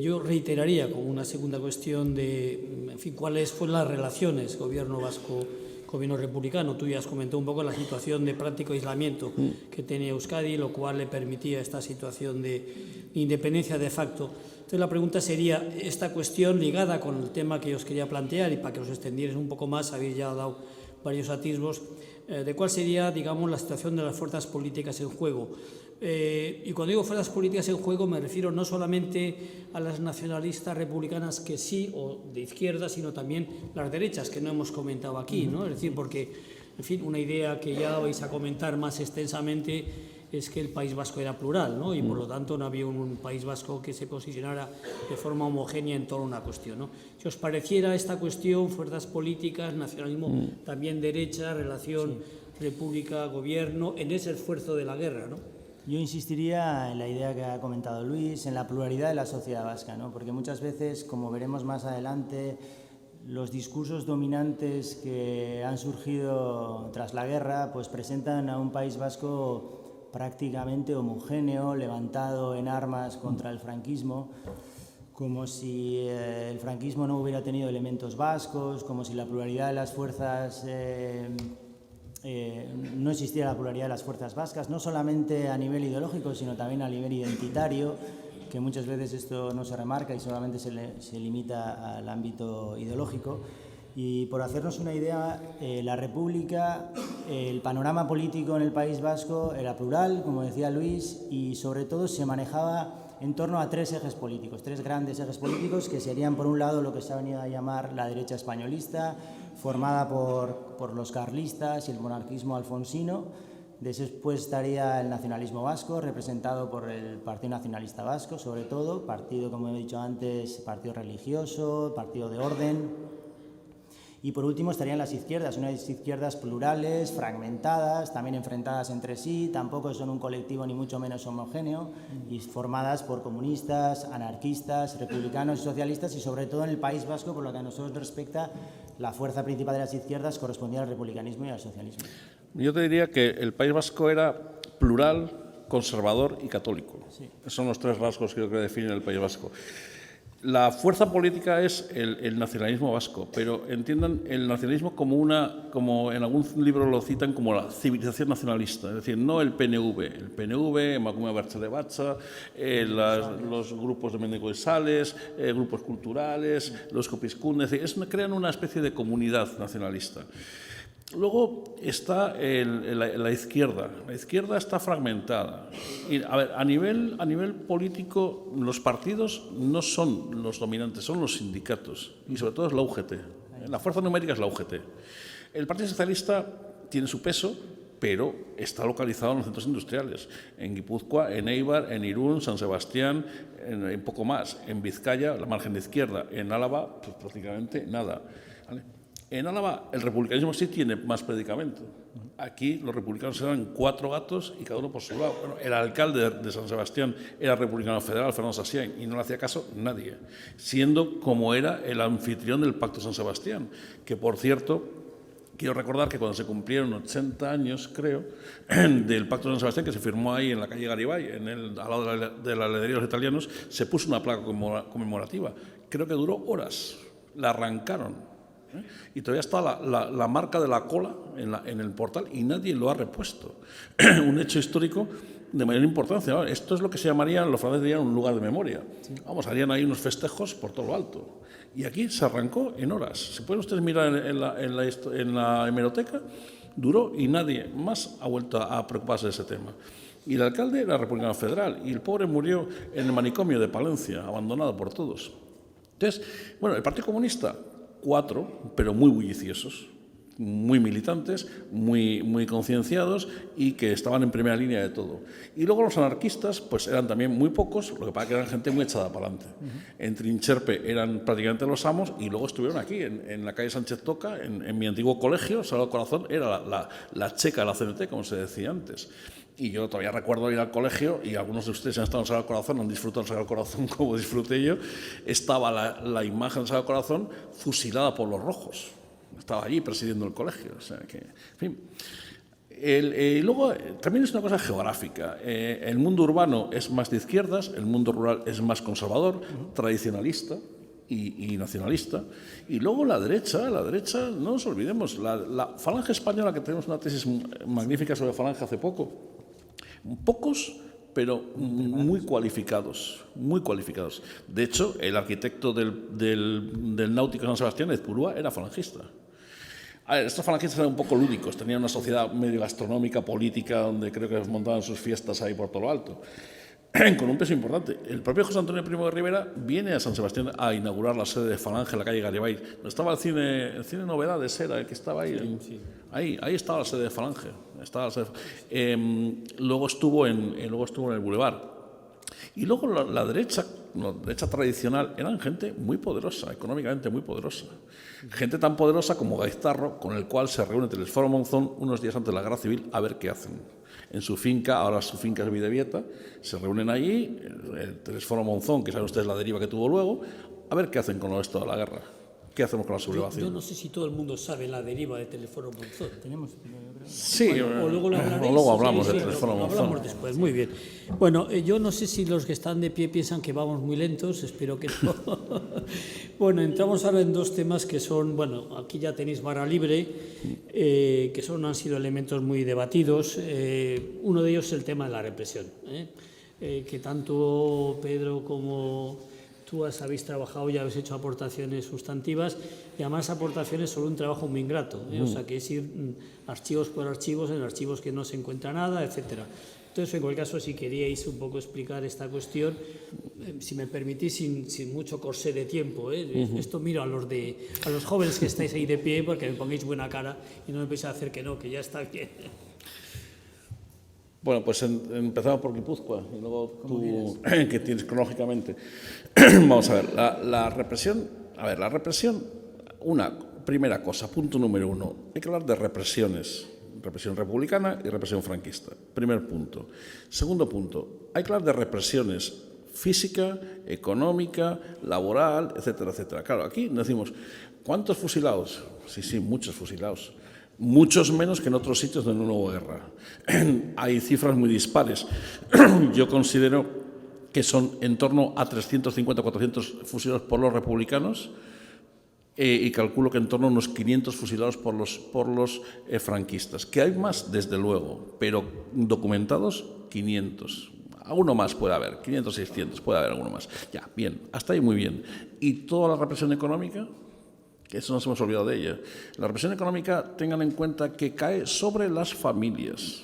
Yo reiteraría como una segunda cuestión de, en fin, cuáles fueron las relaciones gobierno vasco, gobierno republicano. Tú ya has comentado un poco la situación de práctico aislamiento que tenía Euskadi, lo cual le permitía esta situación de independencia de facto. Entonces la pregunta sería, esta cuestión ligada con el tema que os quería plantear, y para que os extendierais un poco más, habéis ya dado varios atisbos, de cuál sería, digamos, la situación de las fuerzas políticas en juego. Y cuando digo fuerzas políticas en juego me refiero no solamente a las nacionalistas republicanas que sí, o de izquierda, sino también las derechas, que no hemos comentado aquí, ¿no? Es decir, porque, en fin, una idea que ya vais a comentar más extensamente es que el País Vasco era plural, ¿no? Y por lo tanto no había un País Vasco que se posicionara de forma homogénea en toda una cuestión, ¿no? Si os pareciera esta cuestión, fuerzas políticas, nacionalismo, también derecha, relación república-gobierno, en ese esfuerzo de la guerra, ¿no? Yo insistiría en la idea que ha comentado Luis, en la pluralidad de la sociedad vasca, ¿no? Porque muchas veces, como veremos más adelante, los discursos dominantes que han surgido tras la guerra pues presentan a un País Vasco prácticamente homogéneo, levantado en armas contra el franquismo, como si el franquismo no hubiera tenido elementos vascos, como si la pluralidad de las fuerzas... no existiera la pluralidad de las fuerzas vascas, no solamente a nivel ideológico, sino también a nivel identitario, que muchas veces esto no se remarca y solamente se limita al ámbito ideológico. Y por hacernos una idea, la República, el panorama político en el País Vasco era plural, como decía Luis, y sobre todo se manejaba en torno a tres ejes políticos, tres grandes ejes políticos, que serían, por un lado, lo que se ha venido a llamar la derecha españolista, formada por los carlistas y el monarquismo alfonsino. Después estaría el nacionalismo vasco, representado por el Partido Nacionalista Vasco, sobre todo, partido, como he dicho antes, partido religioso, partido de orden. Y por último estarían las izquierdas, unas izquierdas plurales, fragmentadas, también enfrentadas entre sí, tampoco son un colectivo ni mucho menos homogéneo, y formadas por comunistas, anarquistas, republicanos y socialistas, y sobre todo en el País Vasco, por lo que a nosotros respecta, la fuerza principal de las izquierdas correspondía al republicanismo y al socialismo. Yo te diría que el País Vasco era plural, conservador y católico. Sí. Esos son los tres rasgos que definen el País Vasco. La fuerza política es el nacionalismo vasco, pero entiendan el nacionalismo como en algún libro lo citan como la civilización nacionalista, es decir, no el PNV. El PNV, Emakume Abertzale Batza, los grupos de Mendigo y Sales, grupos culturales, los Copiscún, es decir, crean una especie de comunidad nacionalista. Luego está la izquierda. La izquierda está fragmentada. Y, a nivel político, los partidos no son los dominantes, son los sindicatos. Y sobre todo es la UGT. La fuerza numérica es la UGT. El Partido Socialista tiene su peso, pero está localizado en los centros industriales. En Guipúzcoa, en Eibar, en Irún, San Sebastián, en poco más. En Vizcaya, la margen de izquierda. En Álava, pues prácticamente nada. ¿Vale? En Álava el republicanismo sí tiene más predicamento. Aquí los republicanos eran 4 gatos y cada uno por su lado. Bueno, el alcalde de San Sebastián era republicano federal, Fernando Sassián, y no le hacía caso nadie, siendo como era el anfitrión del Pacto San Sebastián, que por cierto, quiero recordar que cuando se cumplieron 80 años, creo, del Pacto de San Sebastián, que se firmó ahí en la calle Garibay, al lado de la heladería de los italianos, se puso una placa conmemorativa. Creo que duró horas. la arrancaron. Y todavía está la marca de la cola en el portal y nadie lo ha repuesto. Un hecho histórico de mayor importancia. ¿No? Esto es lo que se llamaría, los franceses dirían, un lugar de memoria. Vamos, harían ahí unos festejos por todo lo alto. Y aquí se arrancó en horas. Si pueden ustedes mirar en la hemeroteca, duró y nadie más ha vuelto a preocuparse de ese tema. Y el alcalde era republicano federal y el pobre murió en el manicomio de Palencia, abandonado por todos. Entonces, bueno, el Partido Comunista, 4, pero muy bulliciosos, muy militantes, muy concienciados y que estaban en primera línea de todo. Y luego los anarquistas, pues eran también muy pocos, lo que pasa es que eran gente muy echada para adelante. En Trincherpe eran prácticamente los amos y luego estuvieron aquí, en la calle Sánchez Toca, en mi antiguo colegio, Sagrado Corazón, era la checa de la CNT, como se decía antes. Y yo todavía recuerdo ir al colegio, y algunos de ustedes han estado en Sagrado Corazón, han disfrutado del Sagrado Corazón como disfruté yo, estaba la imagen del Sagrado Corazón fusilada por los rojos. Estaba allí presidiendo el colegio. O sea que, en fin. Luego, también es una cosa geográfica. El mundo urbano es más de izquierdas, el mundo rural es más conservador, tradicionalista y nacionalista. Y luego la derecha, no nos olvidemos, la falange española, que tenemos una tesis magnífica sobre falange hace poco, pocos, pero muy cualificados, muy cualificados. De hecho, el arquitecto del Náutico San Sebastián, Ezpurúa, era falangista. A ver, estos falangistas eran un poco lúdicos, tenían una sociedad medio gastronómica, política, donde creo que montaban sus fiestas ahí por todo lo alto, con un peso importante. El propio José Antonio Primo de Rivera viene a San Sebastián a inaugurar la sede de Falange en la calle Garibay, donde estaba el cine Novedades, era el que estaba ahí. Sí. Ahí estaba la sede de Falange. Luego estuvo en el Boulevard. Y luego la derecha tradicional, eran gente muy poderosa, económicamente muy poderosa. Gente tan poderosa como Gaiztarro, con el cual se reúne Telesforo Monzón unos días antes de la Guerra Civil a ver qué hacen. En su finca, ahora su finca es Videvieta, se reúnen allí, el Telesforo Monzón, que saben ustedes la deriva que tuvo luego, a ver qué hacen con esto de la guerra. ¿Qué hacemos con la sublevación? Yo no sé si todo el mundo sabe la deriva de Telesforo Monzón. Tenemos, sí, bueno, o luego hablamos de Telesforo Monzón. Hablamos después, muy bien. Bueno, yo no sé si los que están de pie piensan que vamos muy lentos, espero que no. Bueno, entramos ahora en dos temas que son, bueno, aquí ya tenéis barra libre, que han sido elementos muy debatidos. Uno de ellos es el tema de la represión, que tanto Pedro como tú habéis trabajado y habéis hecho aportaciones sustantivas, y además aportaciones sobre un trabajo muy ingrato, o sea, que es ir archivos por archivos, en archivos que no se encuentra nada, etcétera. Entonces, en cualquier caso, si queríais un poco explicar esta cuestión, si me permitís, sin mucho corsé de tiempo, esto miro a los jóvenes que estáis ahí de pie, porque me pongáis buena cara y no me empecéis a hacer que no, que ya está bien. Bueno, pues empezamos por Guipúzcoa y luego tú, que tienes cronológicamente. Vamos a ver, la represión, una primera cosa, punto número 1, hay que hablar de represiones, represión republicana y represión franquista, primer punto. Segundo punto, hay que hablar de represiones física, económica, laboral, etcétera, etcétera. Claro, aquí decimos, ¿cuántos fusilados? Sí, muchos fusilados. Muchos menos que en otros sitios donde no hubo guerra. Hay cifras muy dispares. Yo considero que son en torno a 350 o 400 fusilados por los republicanos y calculo que en torno a unos 500 fusilados por los franquistas. Que hay más, desde luego, pero documentados 500. Alguno más puede haber, 500, 600, puede haber alguno más. Ya, bien, hasta ahí muy bien. ¿Y toda la represión económica? Que eso nos hemos olvidado de ella. La represión económica, tengan en cuenta que cae sobre las familias,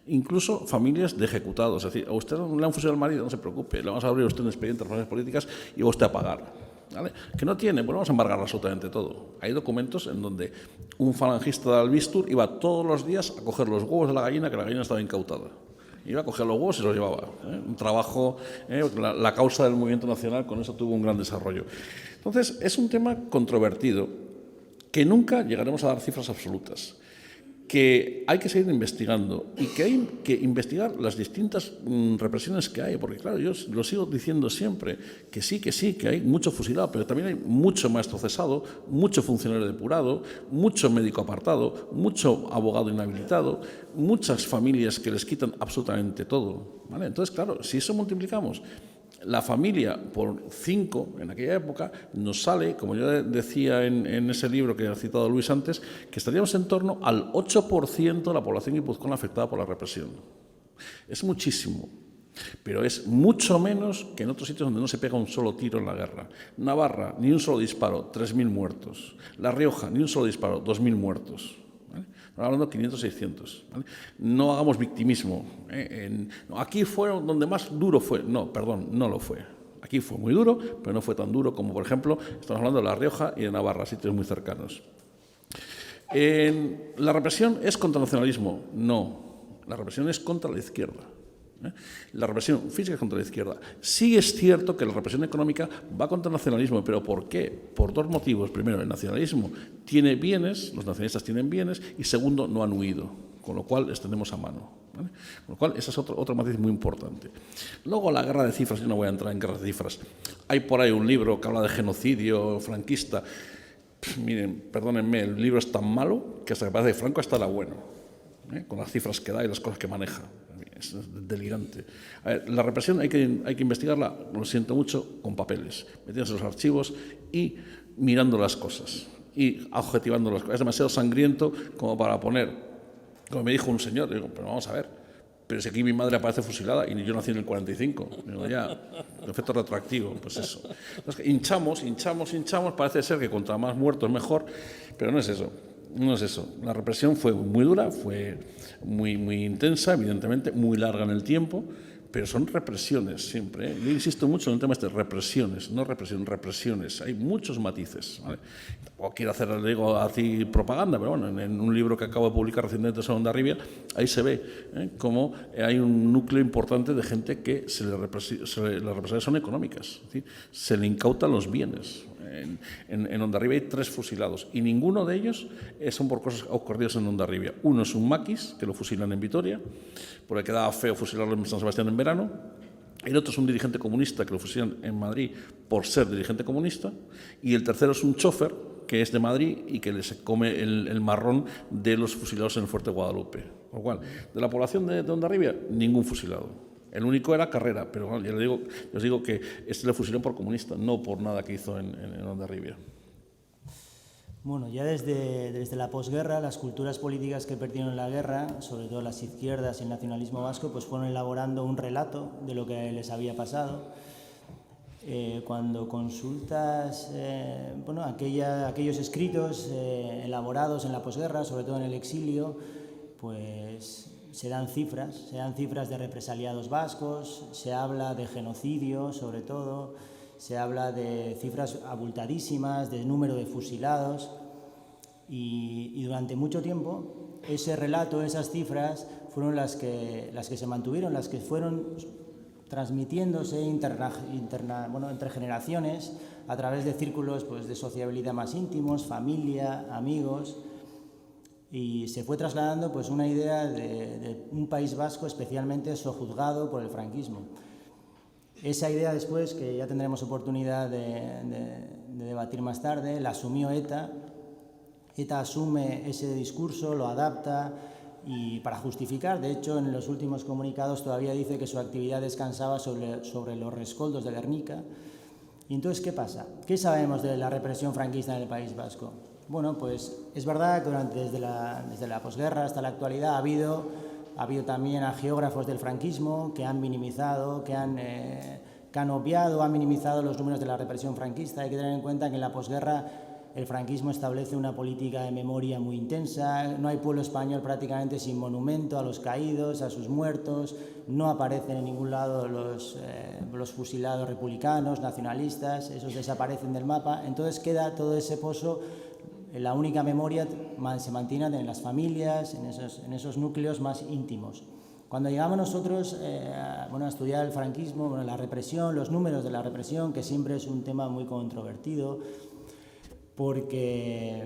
incluso familias de ejecutados. Es decir, a usted le han fusilado al marido, no se preocupe, le vamos a abrir a usted un expediente de relaciones políticas y va usted a pagar. ¿Vale? Que no tiene, pues vamos a embargar absolutamente todo. Hay documentos en donde un falangista de Albistur iba todos los días a coger los huevos de la gallina, que la gallina estaba incautada. Iba a coger los huevos y los llevaba. Un trabajo, la causa del movimiento nacional con eso tuvo un gran desarrollo. Entonces, es un tema controvertido, que nunca llegaremos a dar cifras absolutas, que hay que seguir investigando y que hay que investigar las distintas represiones que hay, porque claro, yo lo sigo diciendo siempre, que sí, que hay mucho fusilado, pero también hay mucho maestro cesado, mucho funcionario depurado, mucho médico apartado, mucho abogado inhabilitado, muchas familias que les quitan absolutamente todo, ¿vale? Entonces, claro, si eso multiplicamos La familia por 5 en aquella época nos sale, como yo decía en ese libro que ha citado Luis antes, que estaríamos en torno al 8% de la población guipuzcoana afectada por la represión. Es muchísimo, pero es mucho menos que en otros sitios donde no se pega un solo tiro en la guerra. Navarra, ni un solo disparo, 3.000 muertos. La Rioja, ni un solo disparo, 2.000 muertos. Estamos hablando de 500, 600. ¿Vale? No hagamos victimismo. Aquí fue donde más duro fue. No, perdón, no lo fue. Aquí fue muy duro, pero no fue tan duro como, por ejemplo, estamos hablando de La Rioja y de Navarra, sitios muy cercanos. ¿La represión es contra el nacionalismo? No. La represión es contra la izquierda. La represión física es contra la izquierda. Sí es cierto que la represión económica va contra el nacionalismo, pero ¿por qué? Por 2 motivos. Primero, el nacionalismo tiene bienes, los nacionalistas tienen bienes, y segundo, no han huido, con lo cual les tenemos a mano. ¿Vale? Con lo cual, esa es otro matiz muy importante. Luego, la guerra de cifras, yo no voy a entrar en guerras de cifras. Hay por ahí un libro que habla de genocidio franquista. Miren, perdónenme, el libro es tan malo que hasta que parece que Franco hasta era bueno, con las cifras que da y las cosas que maneja. Es delirante. A ver, la represión hay que investigarla, lo siento mucho, con papeles, metiéndose en los archivos y mirando las cosas y objetivando las cosas. Es demasiado sangriento como para poner, como me dijo un señor, digo, pero vamos a ver, pero si aquí mi madre aparece fusilada y yo nací en el 45, digo, ya, el efecto retroactivo, pues eso. Entonces, hinchamos, parece ser que contra más muertos mejor, pero no es eso. No es eso. La represión fue muy dura, fue muy intensa, evidentemente, muy larga en el tiempo, pero son represiones siempre. Yo insisto mucho en el tema de represiones, no represión, represiones. Hay muchos matices. ¿Vale? Tampoco quiero hacer, le digo así, propaganda, pero bueno, en un libro que acabo de publicar recientemente sobre Hondarribia, ahí se ve cómo hay un núcleo importante de gente que las represalias son económicas, es decir, se le incautan los bienes. En Hondarribia hay 3 fusilados y ninguno de ellos son por cosas ocurridas en Hondarribia. Uno es un maquis, que lo fusilan en Vitoria, porque quedaba feo fusilarlo en San Sebastián en verano. El otro es un dirigente comunista que lo fusilan en Madrid por ser dirigente comunista. Y el tercero es un chofer que es de Madrid y que les come el marrón de los fusilados en el Fuerte Guadalupe. Por lo cual, de la población de Hondarribia, ningún fusilado. El único era Carrera, pero bueno, ya les digo que este le fusiló por comunista, no por nada que hizo en Hondarribia. Bueno, ya desde la posguerra, las culturas políticas que perdieron la guerra, sobre todo las izquierdas y el nacionalismo vasco, pues fueron elaborando un relato de lo que les había pasado. Cuando consultas aquellos escritos elaborados en la posguerra, sobre todo en el exilio, pues se dan cifras de represaliados vascos, se habla de genocidio sobre todo, se habla de cifras abultadísimas, de número de fusilados y durante mucho tiempo ese relato, esas cifras fueron las que se mantuvieron, las que fueron transmitiéndose entre generaciones a través de círculos pues, de sociabilidad más íntimos, familia, amigos. Y se fue trasladando pues, una idea de un País Vasco especialmente sojuzgado por el franquismo. Esa idea después, que ya tendremos oportunidad de debatir más tarde, la asumió ETA. ETA asume ese discurso, lo adapta y para justificar, de hecho en los últimos comunicados todavía dice que su actividad descansaba sobre los rescoldos de Guernica. Y entonces, ¿qué pasa? ¿Qué sabemos de la represión franquista en el País Vasco? Bueno, pues es verdad que desde la posguerra hasta la actualidad ha habido también a geógrafos del franquismo que han minimizado, que han obviado, han minimizado los números de la represión franquista. Hay que tener en cuenta que en la posguerra el franquismo establece una política de memoria muy intensa, no hay pueblo español prácticamente sin monumento a los caídos, a sus muertos, no aparecen en ningún lado los fusilados republicanos, nacionalistas, esos desaparecen del mapa, entonces queda todo ese pozo. La única memoria se mantiene en las familias, en esos núcleos más íntimos. Cuando llegamos nosotros a estudiar el franquismo, la represión, los números de la represión, que siempre es un tema muy controvertido, porque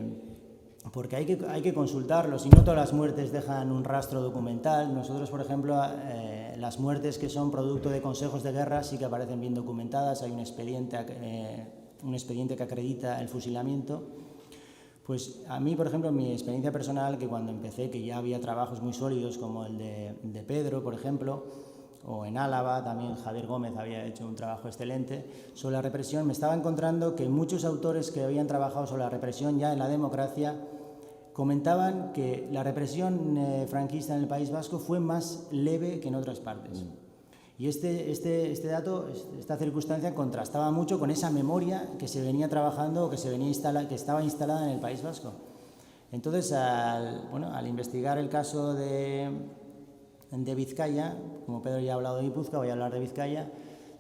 hay que consultarlos y no todas las muertes dejan un rastro documental. Nosotros, por ejemplo, las muertes que son producto de consejos de guerra sí que aparecen bien documentadas, hay un expediente que acredita el fusilamiento. Pues a mí, por ejemplo, mi experiencia personal, que cuando empecé, que ya había trabajos muy sólidos como el de Pedro, por ejemplo, o en Álava, también Javier Gómez había hecho un trabajo excelente sobre la represión, me estaba encontrando que muchos autores que habían trabajado sobre la represión ya en la democracia comentaban que la represión franquista en el País Vasco fue más leve que en otras partes. Y este dato, esta circunstancia contrastaba mucho con esa memoria que se venía trabajando o que estaba instalada en el País Vasco. Entonces, al investigar el caso de Vizcaya, como Pedro ya ha hablado de Guipúzcoa, voy a hablar de Vizcaya,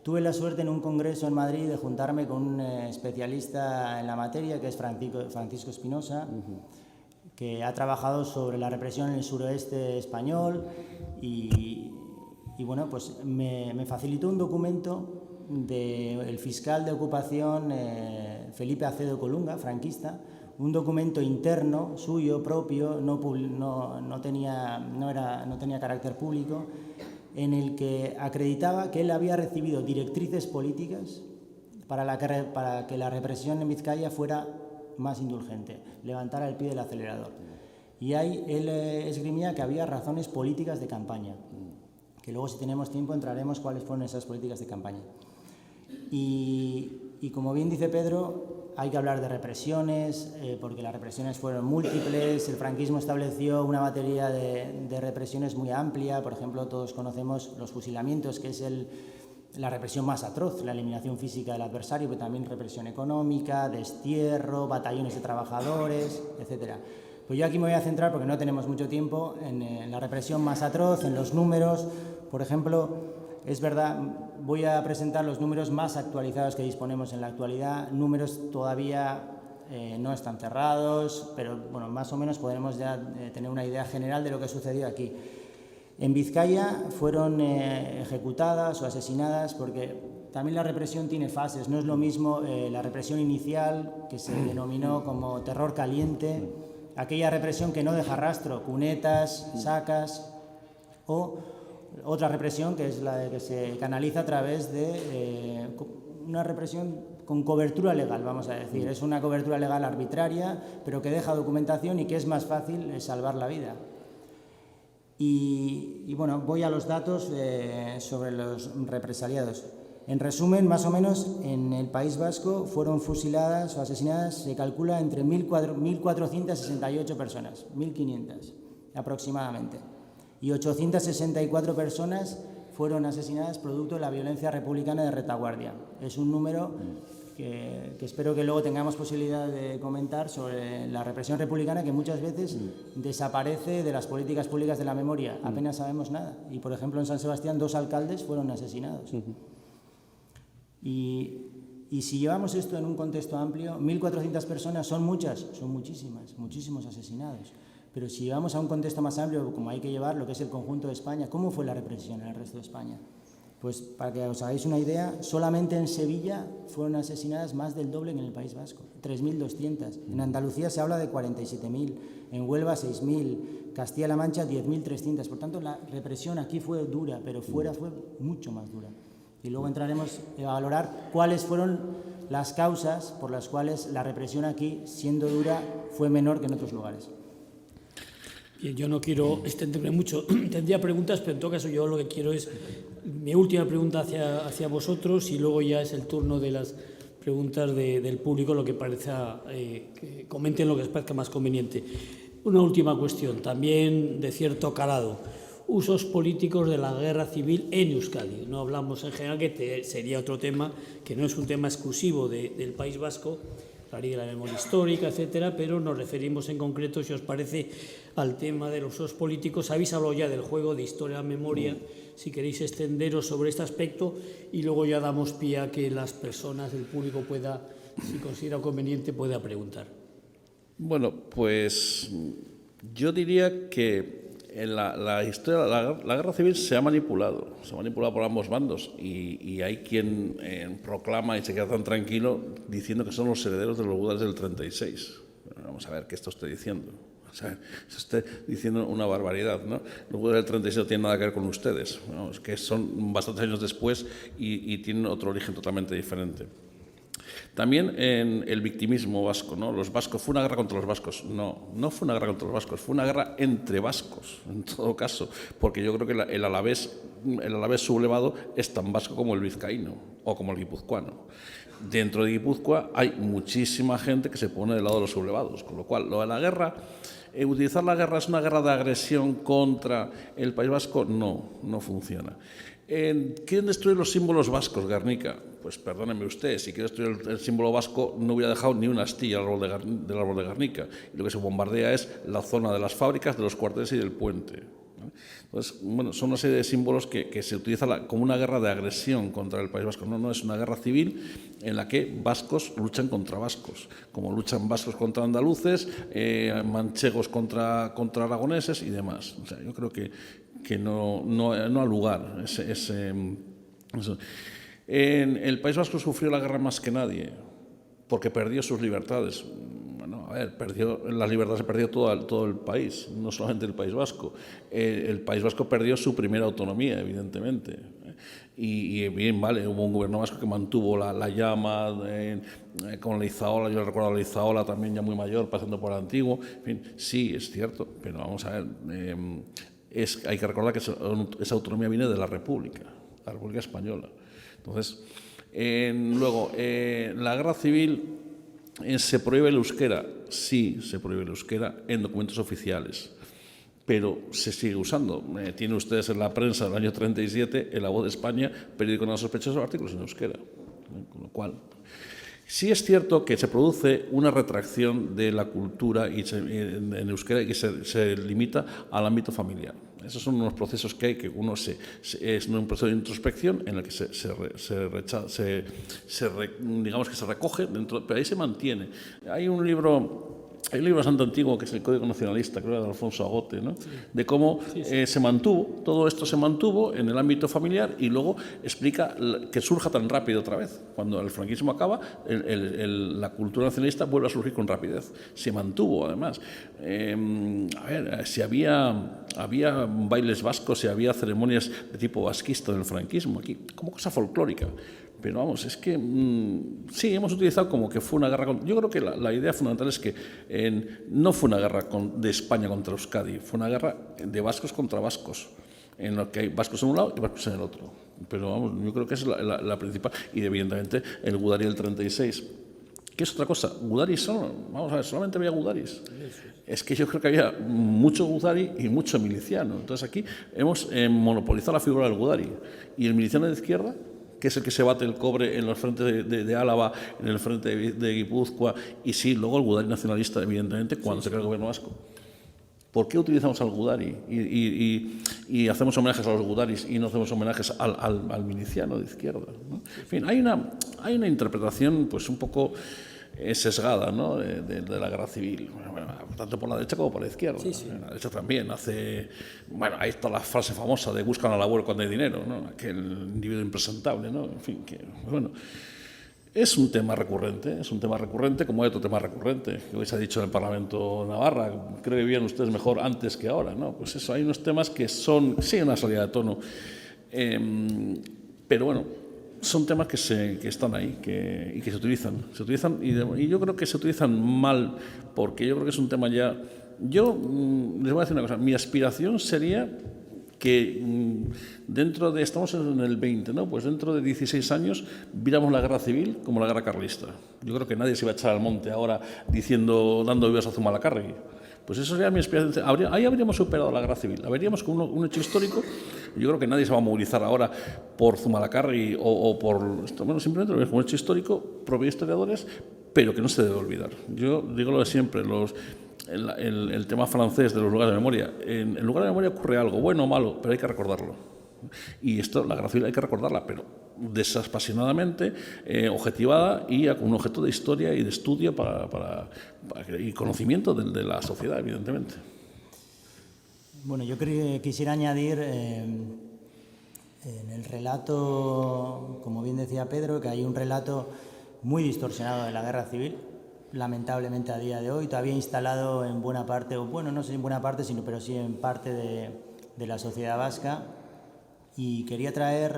tuve la suerte en un congreso en Madrid de juntarme con un especialista en la materia, que es Francisco Espinosa, que ha trabajado sobre la represión en el suroeste español y bueno, pues me facilitó un documento del fiscal de ocupación Felipe Acedo Colunga, franquista, un documento interno suyo propio, no tenía carácter público, en el que acreditaba que él había recibido directrices políticas para que la represión en Vizcaya fuera más indulgente, levantara el pie del acelerador. Y ahí él esgrimía que había razones políticas de campaña, que luego, si tenemos tiempo, entraremos cuáles fueron esas políticas de campaña. Y como bien dice Pedro, hay que hablar de represiones, porque las represiones fueron múltiples. El franquismo estableció una batería de represiones muy amplia. Por ejemplo, todos conocemos los fusilamientos, que es la represión más atroz, la eliminación física del adversario, pero también represión económica, destierro, batallones de trabajadores, etc. Pues yo aquí me voy a centrar, porque no tenemos mucho tiempo, en la represión más atroz, en los números. Por ejemplo, es verdad, voy a presentar los números más actualizados que disponemos en la actualidad. Números todavía no están cerrados, pero bueno, más o menos podremos ya tener una idea general de lo que sucedió aquí. En Vizcaya fueron ejecutadas o asesinadas, porque también la represión tiene fases. No es lo mismo la represión inicial, que se denominó como terror caliente, aquella represión que no deja rastro, cunetas, sacas, o otra represión que es la que se canaliza a través de una represión con cobertura legal, vamos a decir. Es una cobertura legal arbitraria, pero que deja documentación y que es más fácil salvar la vida. Y bueno, voy a los datos sobre los represaliados. En resumen, más o menos, en el País Vasco fueron fusiladas o asesinadas, se calcula, entre 1.468 personas, 1.500 aproximadamente. Y 864 personas fueron asesinadas producto de la violencia republicana de retaguardia. Es un número que espero que luego tengamos posibilidad de comentar sobre la represión republicana, que muchas veces desaparece de las políticas públicas de la memoria. Apenas sabemos nada. Y, por ejemplo, en San Sebastián 2 alcaldes fueron asesinados. Y si llevamos esto en un contexto amplio, 1.400 personas son muchas, son muchísimas, muchísimos asesinados. Pero si llevamos a un contexto más amplio, como hay que llevar lo que es el conjunto de España, ¿cómo fue la represión en el resto de España? Pues para que os hagáis una idea, solamente en Sevilla fueron asesinadas más del doble que en el País Vasco, 3.200. En Andalucía se habla de 47.000, en Huelva 6.000, Castilla-La Mancha 10.300. Por tanto, la represión aquí fue dura, pero fuera fue mucho más dura. Y luego entraremos a valorar cuáles fueron las causas por las cuales la represión aquí, siendo dura, fue menor que en otros lugares. Bien, yo no quiero extenderme mucho. Tendría preguntas, pero en todo caso yo lo que quiero es mi última pregunta hacia vosotros, y luego ya es el turno de las preguntas del público, lo que parezca, que comenten lo que les parezca más conveniente. Una última cuestión, también de cierto calado. Usos políticos de la guerra civil en Euskadi. No hablamos en general, que sería otro tema, que no es un tema exclusivo del País Vasco, la ley de la memoria histórica, etcétera, pero nos referimos en concreto, si os parece, al tema de los usos políticos. Habéis hablado ya del juego de historia-memoria, si queréis extenderos sobre este aspecto, y luego ya damos pie a que las personas, el público pueda, si considera conveniente, pueda preguntar. Bueno, pues yo diría que en la historia, la guerra civil se ha manipulado por ambos bandos, y hay quien proclama y se queda tan tranquilo diciendo que son los herederos de los Gudas del 36. Bueno, vamos a ver qué está usted diciendo. O sea, se está diciendo una barbaridad, ¿no? Los Gudas del 36 no tienen nada que ver con ustedes, ¿no? Es que son bastantes años después y tienen otro origen totalmente diferente. También en el victimismo vasco, ¿no? Los vascos, fue una guerra contra los vascos. No, no fue una guerra contra los vascos, fue una guerra entre vascos, en todo caso, porque yo creo que el alavés sublevado es tan vasco como el vizcaíno o como el guipuzcoano. Dentro de Guipúzcoa hay muchísima gente que se pone del lado de los sublevados, con lo cual lo de la guerra, utilizar la guerra es una guerra de agresión contra el País Vasco, no funciona. ¿Quieren destruir los símbolos vascos, Guernica? Pues perdóneme usted, si quiere destruir el símbolo vasco no hubiera dejado ni una astilla del árbol de Guernica. Y lo que se bombardea es la zona de las fábricas, de los cuarteles y del puente. Entonces, bueno, son una serie de símbolos que se utilizan como una guerra de agresión contra el País Vasco. No, es una guerra civil en la que vascos luchan contra vascos, como luchan vascos contra andaluces, manchegos contra aragoneses y demás. O sea, yo creo que no ha lugar eso. El País Vasco sufrió la guerra más que nadie, porque perdió sus libertades. Bueno, a ver, las libertades se perdió todo el país, no solamente el País Vasco. El País Vasco perdió su primera autonomía, evidentemente. Y bien, vale, hubo un gobierno vasco que mantuvo la llama con Leizaola, yo recuerdo a Leizaola también ya muy mayor, pasando por el antiguo. En fin, sí, es cierto, pero vamos a ver, hay que recordar que esa autonomía viene de la República Española. Entonces, luego, la guerra civil, ¿se prohíbe el euskera? Sí, se prohíbe el euskera en documentos oficiales, pero se sigue usando. Tienen ustedes en la prensa del año 37, en La Voz de España, periódico nada sospechoso, artículos en euskera. Con lo cual, sí es cierto que se produce una retracción de la cultura en euskera y que se limita al ámbito familiar. Esos son unos procesos que hay, que uno es un proceso de introspección en el que digamos que se recoge dentro, pero ahí se mantiene. Hay un libro bastante antiguo que es el Código Nacionalista, creo que de Alfonso Agote, ¿no? Sí. De cómo se mantuvo, todo esto se mantuvo en el ámbito familiar y luego explica que surja tan rápido otra vez. Cuando el franquismo acaba, la cultura nacionalista vuelve a surgir con rapidez. Se mantuvo, además. A ver, si había bailes vascos, si había ceremonias de tipo vasquista en el franquismo, aquí, como cosa folclórica. Pero vamos, es que sí, hemos utilizado como que fue una guerra. Yo creo que la idea fundamental es que no fue una guerra de España contra Euskadi, fue una guerra de vascos contra vascos, en la que hay vascos en un lado y vascos en el otro. Pero vamos, yo creo que esa es la principal. Y evidentemente el Gudari del 36. ¿Qué es otra cosa? Gudaris vamos a ver, solamente había gudaris. Es que yo creo que había mucho gudari y mucho miliciano. Entonces aquí hemos monopolizado la figura del gudari. ¿Y el miliciano de izquierda? Que es el que se bate el cobre en los frentes de Álava, en el frente de Guipúzcoa, y sí, luego el Gudari nacionalista, evidentemente, cuando se crea el gobierno vasco. ¿Por qué utilizamos al Gudari y hacemos homenajes a los Gudaris y no hacemos homenajes al miliciano de izquierda, ¿no? En fin, hay una interpretación pues un poco sesgada, ¿no? de la guerra civil, bueno, tanto por la derecha como por la izquierda. Sí. La derecha también hace... Bueno, ahí está la frase famosa de buscan al abuelo cuando hay dinero, ¿no? Aquel individuo impresentable, ¿no? En fin, que bueno... Es un tema recurrente, como hay otro tema recurrente, que hoy se ha dicho en el Parlamento de Navarra, creo que vivían ustedes mejor antes que ahora, ¿no? Pues eso, hay unos temas que son, sí, una salida de tono, pero bueno, son temas que están ahí y que se utilizan y yo creo que se utilizan mal, porque yo creo que es un tema ya... Yo les voy a decir una cosa, mi aspiración sería que estamos en el 20, ¿no? Pues dentro de 16 años viéramos la guerra civil como la guerra carlista. Yo creo que nadie se va a echar al monte ahora dando vivas a Zumalacárregui. Pues eso sería mi aspiración. Ahí habríamos superado la guerra civil. Habríamos con un hecho histórico. Yo creo que nadie se va a movilizar ahora por Zumalacárregui o por... Bueno, simplemente lo vemos como un hecho histórico, propio historiadores, pero que no se debe olvidar. Yo digo lo de siempre, el tema francés de los lugares de memoria. En el lugar de memoria ocurre algo, bueno o malo, pero hay que recordarlo. Y la guerra civil hay que recordarla, pero desapasionadamente, objetivada y con un objeto de historia y de estudio y conocimiento de la sociedad, evidentemente. Bueno, yo quisiera añadir en el relato, como bien decía Pedro, que hay un relato muy distorsionado de la guerra civil, lamentablemente a día de hoy, todavía instalado en buena parte, o bueno, no sé en buena parte, pero sí en parte de la sociedad vasca. Y quería traer,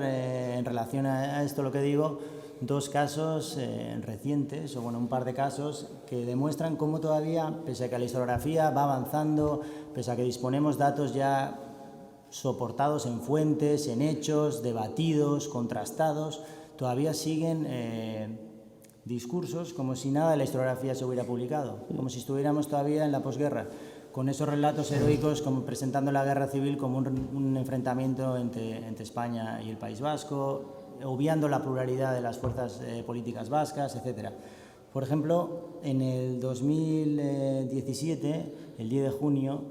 en relación a esto lo que digo, dos casos recientes, o bueno, un par de casos que demuestran cómo todavía, pese a que la historiografía va avanzando, pese a que disponemos datos ya soportados en fuentes, en hechos, debatidos, contrastados, todavía siguen discursos como si nada de la historiografía se hubiera publicado, como si estuviéramos todavía en la posguerra, con esos relatos heroicos como presentando la guerra civil como un enfrentamiento entre España y el País Vasco, obviando la pluralidad de las fuerzas políticas vascas, etc. Por ejemplo, en el 2017, el 10 de junio,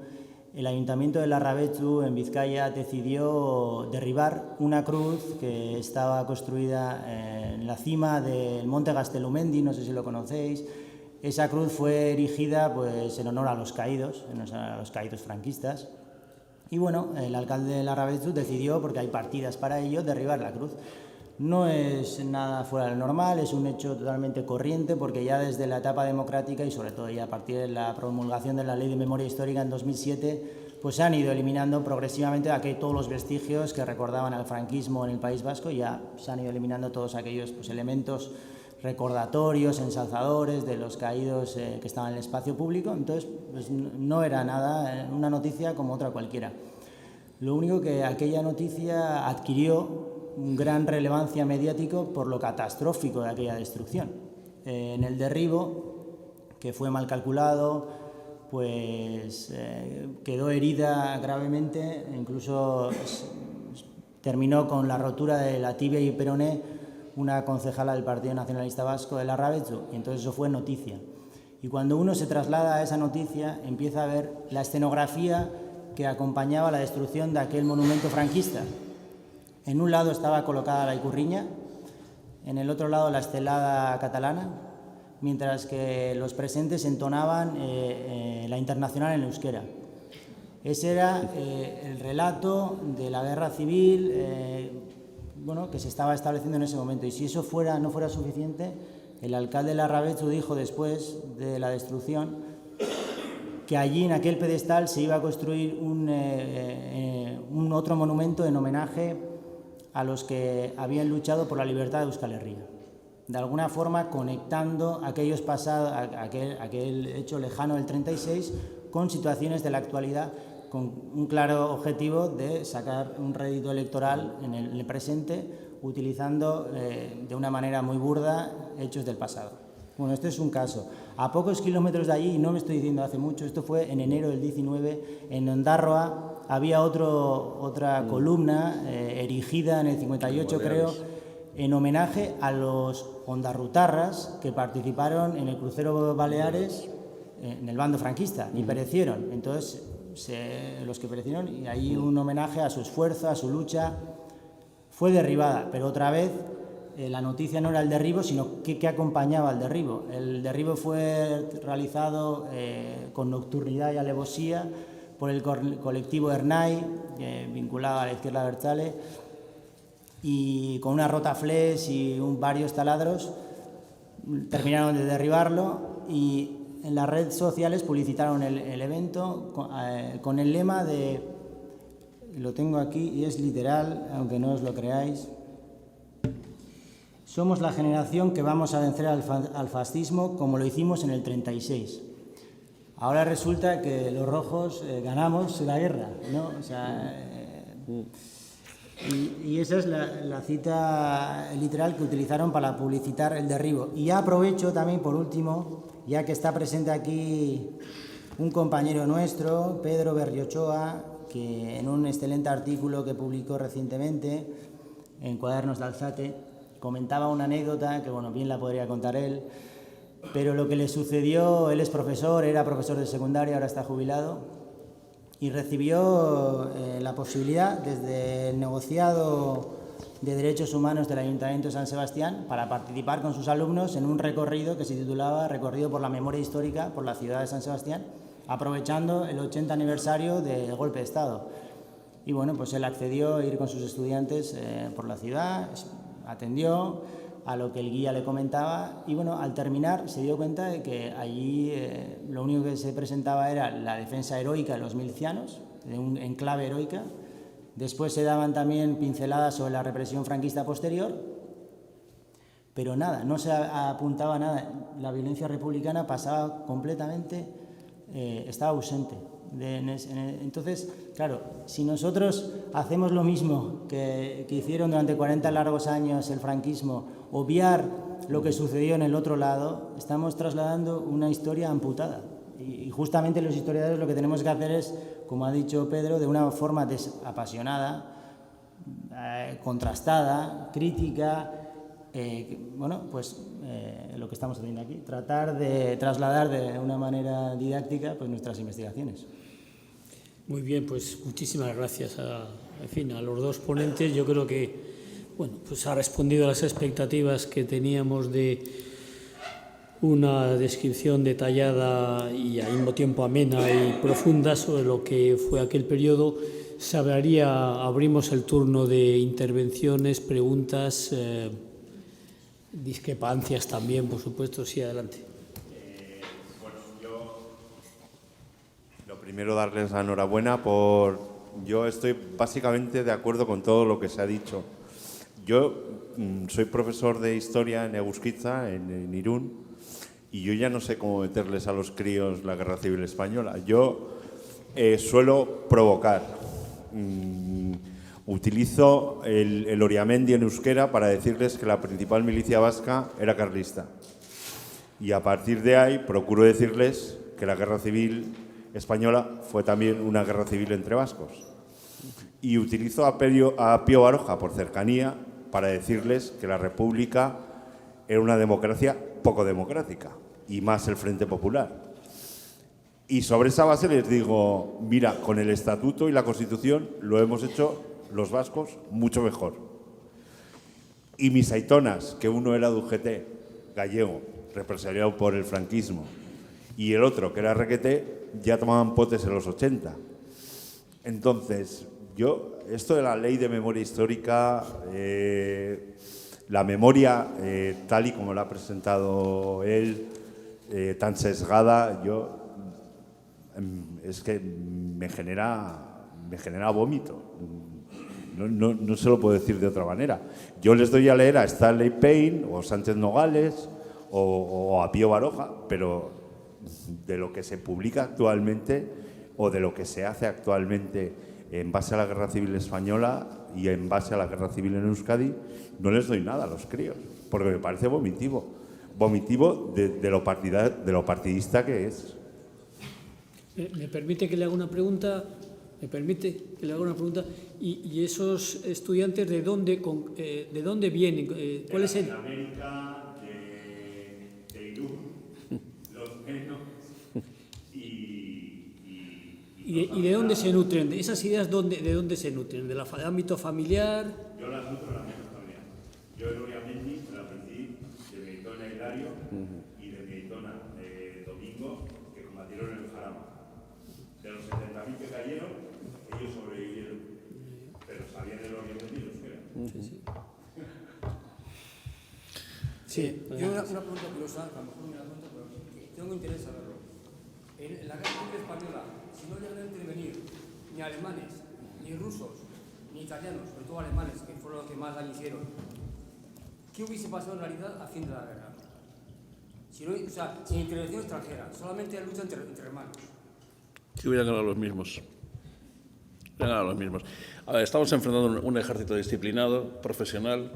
el Ayuntamiento de Larrabetzu, en Vizcaya, decidió derribar una cruz que estaba construida en la cima del Monte Gaztelumendi, no sé si lo conocéis. Esa cruz fue erigida pues, en honor a los caídos franquistas. Y bueno, el alcalde de Larrabetzu decidió, porque hay partidas para ello, derribar la cruz. No es nada fuera de lo normal, es un hecho totalmente corriente, porque ya desde la etapa democrática y sobre todo ya a partir de la promulgación de la Ley de Memoria Histórica en 2007, pues se han ido eliminando progresivamente todos los vestigios que recordaban al franquismo en el País Vasco, ya se han ido eliminando todos aquellos pues, elementos recordatorios, ensalzadores de los caídos que estaban en el espacio público. Entonces pues, no era nada, una noticia como otra cualquiera. Lo único que aquella noticia adquirió una gran relevancia mediática por lo catastrófico de aquella destrucción. En el derribo, que fue mal calculado, pues quedó herida gravemente, incluso terminó con la rotura de la tibia y peroné una concejala del Partido Nacionalista Vasco de Larrabetzu, y entonces eso fue noticia. Y cuando uno se traslada a esa noticia, empieza a ver la escenografía que acompañaba la destrucción de aquel monumento franquista. En un lado estaba colocada la Ikurriña, en el otro lado la estelada catalana, mientras que los presentes entonaban la Internacional en euskera. Ese era el relato de la guerra civil que se estaba estableciendo en ese momento. Y si eso no fuera suficiente, el alcalde de Larrabetzu dijo después de la destrucción que allí en aquel pedestal se iba a construir un otro monumento en homenaje a los que habían luchado por la libertad de Euskal Herria, de alguna forma conectando aquel hecho lejano del 36 con situaciones de la actualidad, con un claro objetivo de sacar un rédito electoral en el presente, utilizando de una manera muy burda hechos del pasado. Bueno, este es un caso. A pocos kilómetros de allí, y no me estoy diciendo hace mucho, esto fue en enero del 19, en Ondarroa había otra columna erigida en el 58, creo, en homenaje a los ondarrutarras que participaron en el crucero Baleares en el bando franquista y perecieron. Entonces, los que perecieron, y ahí un homenaje a su esfuerzo, a su lucha, fue derribada, pero otra vez la noticia no era el derribo, sino que acompañaba al derribo. El derribo fue realizado con nocturnidad y alevosía por el colectivo Ernai, vinculado a la izquierda abertzale, y con una rotaflex y varios taladros terminaron de derribarlo, y en las redes sociales publicitaron el evento con el lema de, lo tengo aquí y es literal, aunque no os lo creáis: somos la generación que vamos a vencer al fascismo como lo hicimos en el 36. Ahora resulta que los rojos ganamos la guerra, ¿no? O sea, y esa es la cita literal que utilizaron para publicitar el derribo. Y ya aprovecho también, por último, ya que está presente aquí un compañero nuestro, Pedro Berriochoa, que en un excelente artículo que publicó recientemente en Cuadernos de Alzate comentaba una anécdota que, bueno, bien la podría contar él, pero lo que le sucedió, él es profesor, era profesor de secundaria, ahora está jubilado, y recibió la posibilidad desde el negociado de Derechos Humanos del Ayuntamiento de San Sebastián para participar con sus alumnos en un recorrido que se titulaba Recorrido por la Memoria Histórica por la ciudad de San Sebastián, aprovechando el 80 aniversario del golpe de Estado. Y bueno, pues él accedió a ir con sus estudiantes por la ciudad, atendió a lo que el guía le comentaba, y bueno, al terminar se dio cuenta de que allí lo único que se presentaba era la defensa heroica de los milicianos, de un enclave heroica. Después se daban también pinceladas sobre la represión franquista posterior, pero nada, no se apuntaba nada. La violencia republicana pasaba completamente, estaba ausente. Entonces, claro, si nosotros hacemos lo mismo que hicieron durante 40 largos años el franquismo, obviar lo que sucedió en el otro lado, estamos trasladando una historia amputada. Y justamente los historiadores lo que tenemos que hacer es, como ha dicho Pedro, de una forma apasionada, contrastada, crítica, lo que estamos haciendo aquí, tratar de trasladar de una manera didáctica pues nuestras investigaciones. Muy bien, pues muchísimas gracias a los dos ponentes. Yo creo que pues ha respondido a las expectativas que teníamos de una descripción detallada y al mismo tiempo amena y profunda sobre lo que fue aquel periodo. Abrimos el turno de intervenciones, preguntas, discrepancias también, por supuesto. Sí, adelante. Lo primero, darles la enhorabuena Yo estoy básicamente de acuerdo con todo lo que se ha dicho. Yo soy profesor de historia en Egusquiza, en Irún, y yo ya no sé cómo meterles a los críos la Guerra Civil Española. Yo suelo provocar. Utilizo el Oriamendi en euskera para decirles que la principal milicia vasca era carlista. Y a partir de ahí procuro decirles que la Guerra Civil Española fue también una guerra civil entre vascos. Y utilizo a Pío Baroja por cercanía para decirles que la República era una democracia poco democrática, y más el Frente Popular. Y sobre esa base les digo, mira, con el Estatuto y la Constitución lo hemos hecho los vascos mucho mejor. Y mis aitonas, que uno era de UGT, gallego, represaliado por el franquismo, y el otro, que era requeté, ya tomaban potes en los 80. Entonces, esto de la ley de memoria histórica, la memoria, tal y como la ha presentado él, tan sesgada, es que me genera vómito. No se lo puedo decir de otra manera. Yo les doy a leer a Stanley Payne o Sánchez Nogales o a Pío Baroja, pero de lo que se publica actualmente o de lo que se hace actualmente en base a la Guerra Civil Española y en base a la Guerra Civil en Euskadi, no les doy nada a los críos, porque me parece vomitivo de lo partidista que es. ¿Me permite que le haga una pregunta? ¿Y esos estudiantes de dónde vienen? ¿Cuál es el...? De América, de Irún, los menos, ¿Y de dónde se nutren? ¿Esas ideas de dónde se nutren? ¿Del ámbito familiar? Yo las nutro en el ámbito familiar. Yo en Oriamendi me la aprendí de mi aitona Hilario y de mi aitona Domingo, que combatieron en el Jarama. De los 70.000 que cayeron, ellos sobrevivieron, pero sabían el Oriamendi y los que eran. Sí. Yo una pregunta curiosa, a lo mejor me la cuento, pero tengo interés en saberlo. En la Guerra Civil Española, si no llegan a intervenir ni alemanes, ni rusos, ni italianos, sobre todo alemanes, que fueron los que más daño hicieron, ¿qué hubiese pasado en realidad a fin de la guerra? Sin intervención extranjera, solamente la lucha entre hermanos. Que hubieran ganado los mismos. A ver, estamos enfrentando un ejército disciplinado, profesional,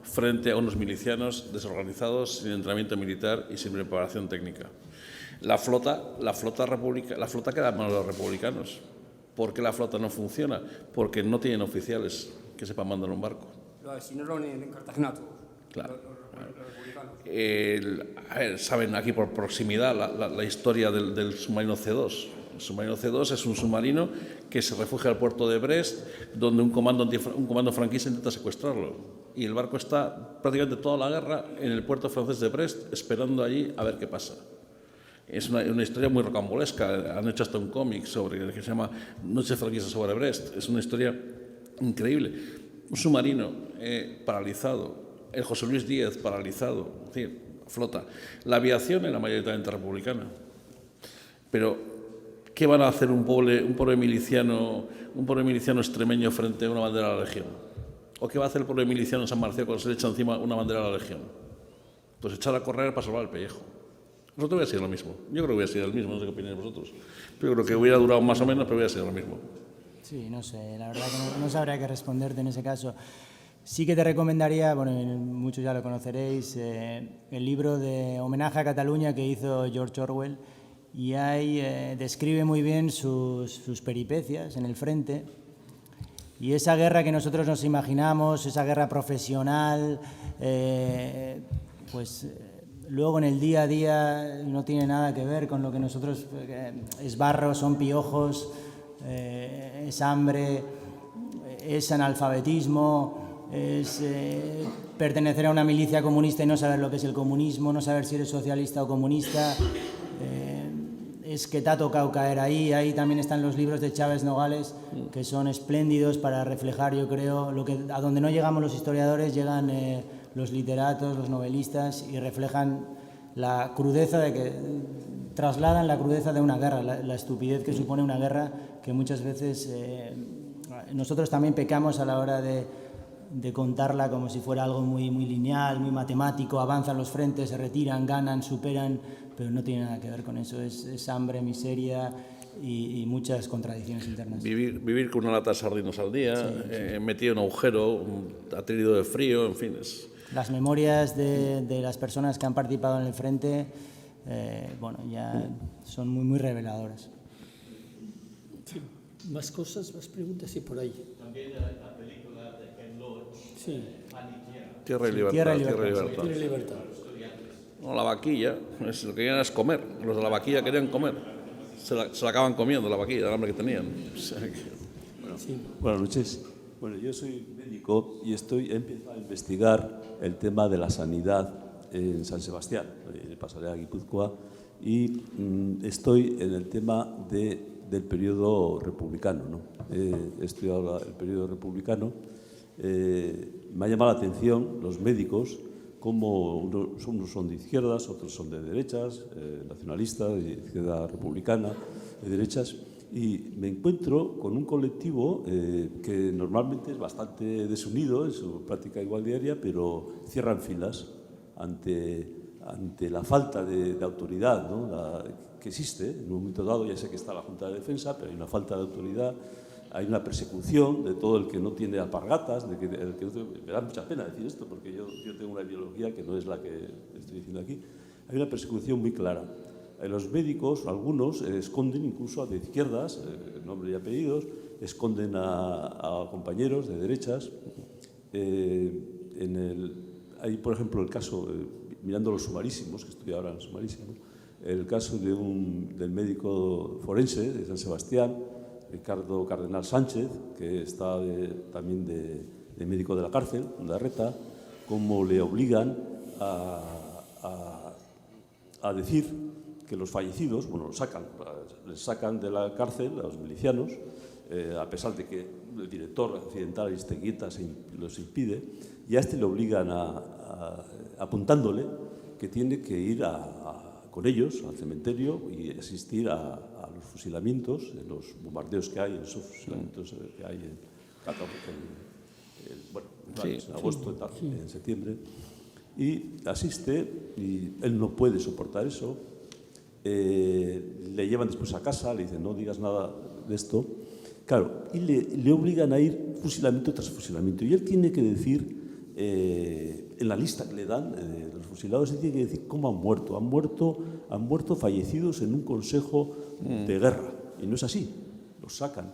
frente a unos milicianos desorganizados, sin entrenamiento militar y sin preparación técnica. La flota queda en manos de los republicanos. ¿Por qué la flota no funciona? Porque no tienen oficiales que sepan mandar un barco. Si no lo en Cartagena todos. Claro. Los republicanos. Saben aquí por proximidad la historia del submarino C2. El submarino C2 es un submarino que se refugia al puerto de Brest, donde un comando franquista intenta secuestrarlo. Y el barco está prácticamente toda la guerra en el puerto francés de Brest, esperando allí a ver qué pasa. Es una historia muy rocambolesca. Han hecho hasta un cómic que se llama Noche franquista sobre Brest. Es una historia increíble. Un submarino paralizado, el José Luis Díez paralizado, es decir, flota. La aviación era mayoritariamente republicana. Pero ¿qué van a hacer un pobre miliciano extremeño frente a una bandera de la Legión? ¿O qué va a hacer el pobre miliciano en San Marcial cuando se le echa encima una bandera de la Legión? Entonces echar a correr para salvar el pellejo. Nosotros hubiera sido lo mismo. Yo creo que hubiera sido el mismo, no sé qué opináis vosotros. Yo creo que hubiera durado más o menos, pero hubiera sido lo mismo. Sí, no sé, la verdad que no sabría qué responderte en ese caso. Sí que te recomendaría, bueno, muchos ya lo conoceréis, el libro de Homenaje a Cataluña que hizo George Orwell, y ahí describe muy bien sus peripecias en el frente, y esa guerra que nosotros nos imaginamos, esa guerra profesional, luego en el día a día no tiene nada que ver con lo que nosotros, es barro, son piojos, es hambre, es analfabetismo, es pertenecer a una milicia comunista y no saber lo que es el comunismo, no saber si eres socialista o comunista, es que te ha tocado caer ahí. Ahí también están los libros de Chávez Nogales, que son espléndidos para reflejar, yo creo, a donde no llegamos los historiadores, llegan los literatos, los novelistas, y reflejan la crudeza trasladan la crudeza de una guerra, la estupidez que supone una guerra, que muchas veces nosotros también pecamos a la hora de contarla como si fuera algo muy, muy lineal, muy matemático, avanzan los frentes, se retiran, ganan, superan, pero no tiene nada que ver con eso, es hambre, miseria y muchas contradicciones internas. Vivir con una lata de sardinos al día, sí. Metido en un agujero, aterido de frío, en fin. Las memorias de las personas que han participado en el frente, ya son muy, muy reveladoras. Sí. ¿Más cosas, más preguntas? Sí, por ahí. También la película de Ken Loach, sí. Tierra y Libertad. Tierra y Libertad. Tierra y Libertad. No, la vaquilla, lo que querían es comer. Los de la vaquilla querían comer. Se la acaban comiendo, la vaquilla, el hambre que tenían. O sea que, sí. Buenas noches. Bueno, yo soy médico y he empezado a investigar el tema de la sanidad en San Sebastián. Pasaré a Guipúzcoa y estoy en el tema del periodo republicano, ¿no? He estudiado el periodo republicano. Me ha llamado la atención los médicos, como unos son de izquierdas, otros son de derechas, nacionalistas, de izquierda republicana, de derechas, y me encuentro con un colectivo que normalmente es bastante desunido en su práctica igual diaria, pero cierran filas ante la falta de autoridad, ¿no? Que existe en un momento dado. Ya sé que está la Junta de Defensa, pero hay una falta de autoridad, hay una persecución de todo el que no tiene alpargatas, me da mucha pena decir esto porque yo tengo una ideología que no es la que estoy diciendo aquí. Hay una persecución muy clara. Los médicos, algunos, esconden incluso a de izquierdas, nombre y apellidos, esconden a compañeros de derechas. Hay, por ejemplo, el caso, mirando los sumarísimos, que estoy ahora en los sumarísimos, el caso del médico forense de San Sebastián, Ricardo Cardenal Sánchez, que está también de médico de la cárcel, en la Reta, cómo le obligan a decir que los fallecidos, bueno, les sacan de la cárcel a los milicianos, a pesar de que el director occidental Aristeguieta los impide, y a este le obligan apuntándole que tiene que ir con ellos al cementerio y asistir a los fusilamientos, en los bombardeos que hay, en esos fusilamientos que hay en agosto, en septiembre, y asiste, y él no puede soportar eso. Le llevan después a casa, le dicen no digas nada de esto, claro, y le obligan a ir fusilamiento tras fusilamiento, y él tiene que decir, en la lista que le dan de los fusilados, él tiene que decir cómo han muerto fallecidos en un consejo de guerra, y no es así, los sacan.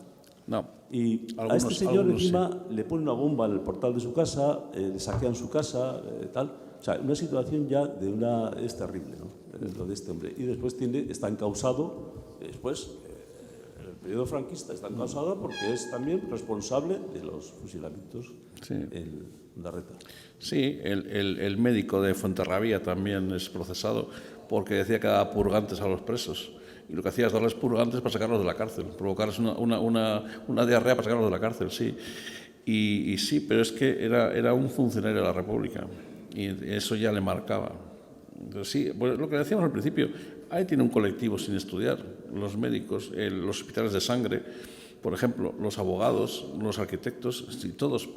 No. Y a este señor encima le ponen una bomba en el portal de su casa, le saquean su casa, tal. O sea, una situación ya es terrible, ¿no? Lo de este hombre. Y después está encausado, después, el periodo franquista está encausado porque es también responsable de los fusilamientos en la Reta. Sí, el médico de Fuenterrabía también es procesado porque decía que daba purgantes a los presos. Y lo que hacía es darles purgantes para sacarlos de la cárcel, provocarles una diarrea para sacarlos de la cárcel, sí. Y sí, pero es que era un funcionario de la República y eso ya le marcaba. Entonces, sí, pues lo que decíamos al principio, ahí tiene un colectivo sin estudiar, los médicos, los hospitales de sangre, por ejemplo, los abogados, los arquitectos, sí, todos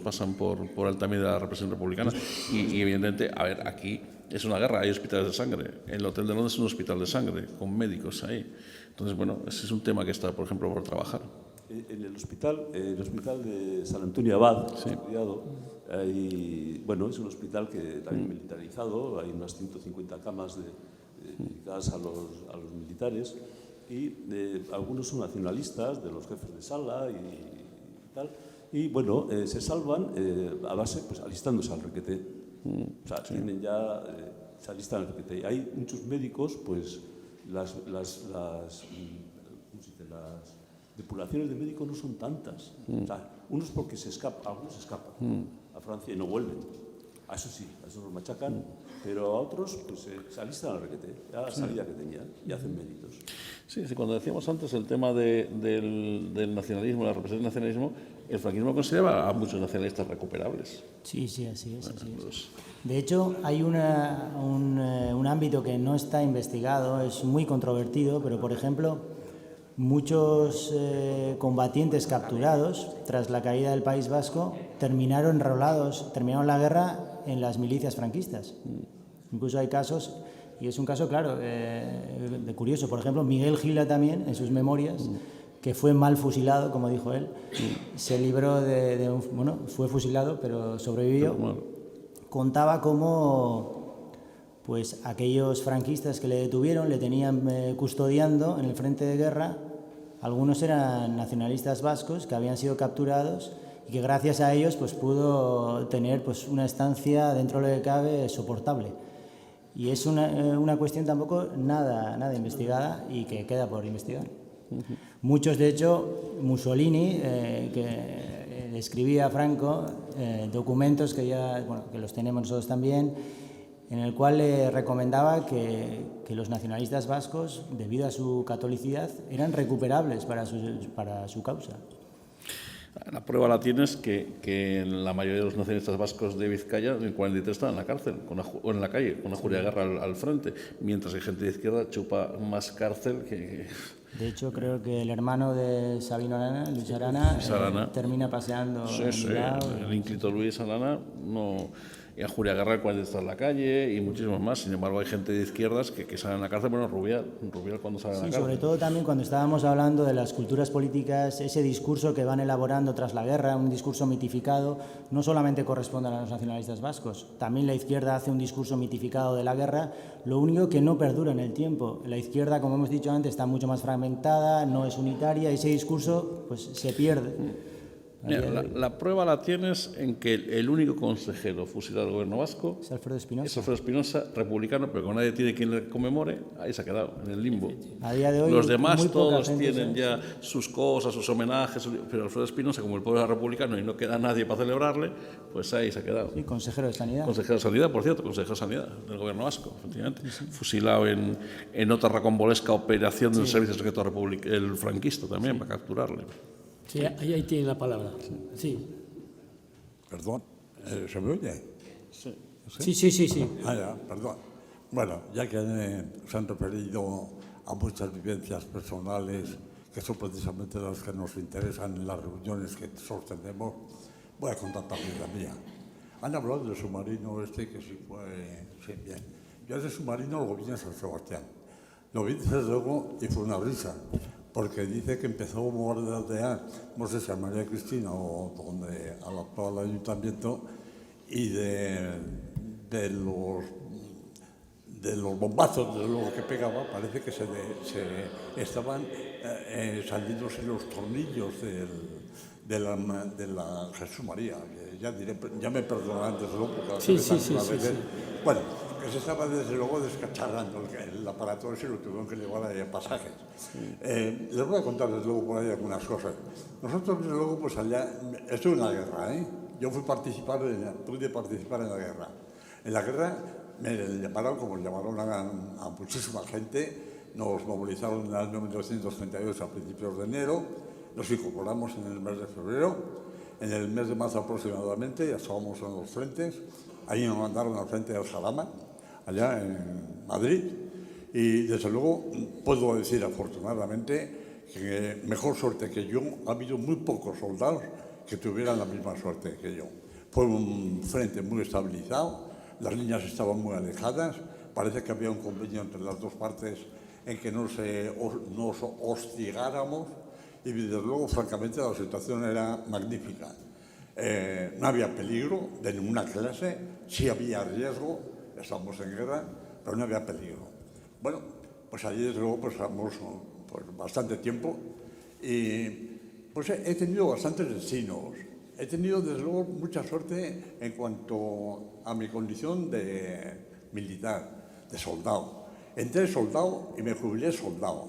pasan por el tamiz de la represión republicana y evidentemente, a ver, aquí es una guerra, hay hospitales de sangre. El Hotel de Londres es un hospital de sangre, con médicos ahí. Entonces, bueno, ese es un tema que está, por ejemplo, por trabajar. En el hospital de San Antonio Abad, bueno, es un hospital que también militarizado, hay unas 150 camas dedicadas a los militares, y algunos son nacionalistas, de los jefes de sala y tal, y bueno, se salvan a base, pues alistándose al requete. O sea, tienen ya, se alistan al requete. Y hay muchos médicos, pues las depuraciones de médicos no son tantas. O sea, unos porque algunos se escapan a Francia y no vuelven. A eso sí, a eso los machacan, pero a otros pues se alistan al requete, a la salida que tenían, y hacen méritos. Sí, cuando decíamos antes el tema del nacionalismo, la represión del nacionalismo, el franquismo consideraba a muchos nacionalistas recuperables. Sí, así es. De hecho, hay un ámbito que no está investigado, es muy controvertido, pero por ejemplo, muchos combatientes capturados tras la caída del País Vasco terminaron la guerra en las milicias franquistas. Incluso hay casos, y es un caso, claro, de curioso. Por ejemplo, Miguel Gila también, en sus memorias, que fue mal fusilado, como dijo él, se libró fue fusilado, pero sobrevivió. Contaba cómo pues aquellos franquistas que le detuvieron, le tenían custodiando en el frente de guerra. Algunos eran nacionalistas vascos que habían sido capturados y que gracias a ellos pues pudo tener pues una estancia dentro de lo que cabe soportable. Y es una cuestión tampoco nada investigada y que queda por investigar. Muchos, de hecho, Mussolini, que escribía a Franco documentos que los tenemos nosotros también, en el cual le recomendaba que los nacionalistas vascos, debido a su catolicidad, eran recuperables para su causa. La prueba la tienes que la mayoría de los nacionalistas vascos de Vizcaya en el 43 estaban en la cárcel o en la calle, con una juria de guerra al frente, mientras que gente de izquierda chupa más cárcel que... De hecho, creo que el hermano de Sabino Arana, Luis Arana, termina paseando el ínclito Luis Arana, y a Julia Guerra cuando está en la calle y muchísimos más. Sin embargo, hay gente de izquierdas que salen a la cárcel, bueno, Rubial cuando sale a la cárcel. Sobre todo también cuando estábamos hablando de las culturas políticas, ese discurso que van elaborando tras la guerra, un discurso mitificado, no solamente corresponde a los nacionalistas vascos, también la izquierda hace un discurso mitificado de la guerra, lo único que no perdura en el tiempo. La izquierda, como hemos dicho antes, está mucho más fragmentada, no es unitaria, y ese discurso pues se pierde. Mira, la prueba la tienes en que el único consejero fusilado del gobierno vasco es Alfredo Espinosa, republicano, pero como nadie tiene quien le conmemore, ahí se ha quedado, en el limbo. A día de hoy, los demás todos tienen ya sus cosas, sus homenajes, pero Alfredo Espinosa, como el pueblo era republicano y no queda nadie para celebrarle, pues ahí se ha quedado. Sí, consejero de Sanidad. Consejero de Sanidad, por cierto, consejero de Sanidad del gobierno vasco, efectivamente. Fusilado en otra rocambolesca operación del Servicio Secreto el franquista también, para capturarle. Sí, ahí tiene la palabra. Sí. Perdón, ¿se me oye? Sí. Ya, perdón. Bueno, ya que se han referido a muchas vivencias personales, que son precisamente las que nos interesan en las reuniones que sostenemos, voy a contar también la mía. Han hablado del submarino que sí fue bien. Yo ese submarino lo vi en San Sebastián. Lo vi desde luego y fue una risa, porque dice que empezó a bombardear, no sé si a María Cristina o donde al actual ayuntamiento, y de los bombazos de lo que pegaba, parece que se estaban saliéndose los tornillos de la Jesús María. Ya me perdonarán desde luego, porque Sí. Bueno, que se estaba desde luego descacharrando el aparato ese y lo tuvieron que llevar a pasajes. Les voy a contar desde luego por ahí algunas cosas. Nosotros desde luego pues allá, estuve en la guerra, yo pude participar en la guerra. En la guerra me llamaron, como llamaron a muchísima gente, nos movilizaron en el año 1938 a principios de enero, nos incorporamos en el mes de febrero, en el mes de marzo aproximadamente ya estábamos en los frentes, ahí nos mandaron al frente del Jarama, allá en Madrid, y desde luego puedo decir afortunadamente que mejor suerte que yo, ha habido muy pocos soldados que tuvieran la misma suerte que yo. Fue un frente muy estabilizado, las líneas estaban muy alejadas, parece que había un convenio entre las dos partes en que nos hostigáramos y desde luego, francamente, la situación era magnífica. No había peligro de ninguna clase, sí había riesgo, estábamos en guerra, pero no había peligro. Bueno, pues allí desde luego pasamos bastante tiempo y pues he tenido bastantes destinos. He tenido desde luego mucha suerte en cuanto a mi condición de militar, de soldado. Entré soldado y me jubilé soldado.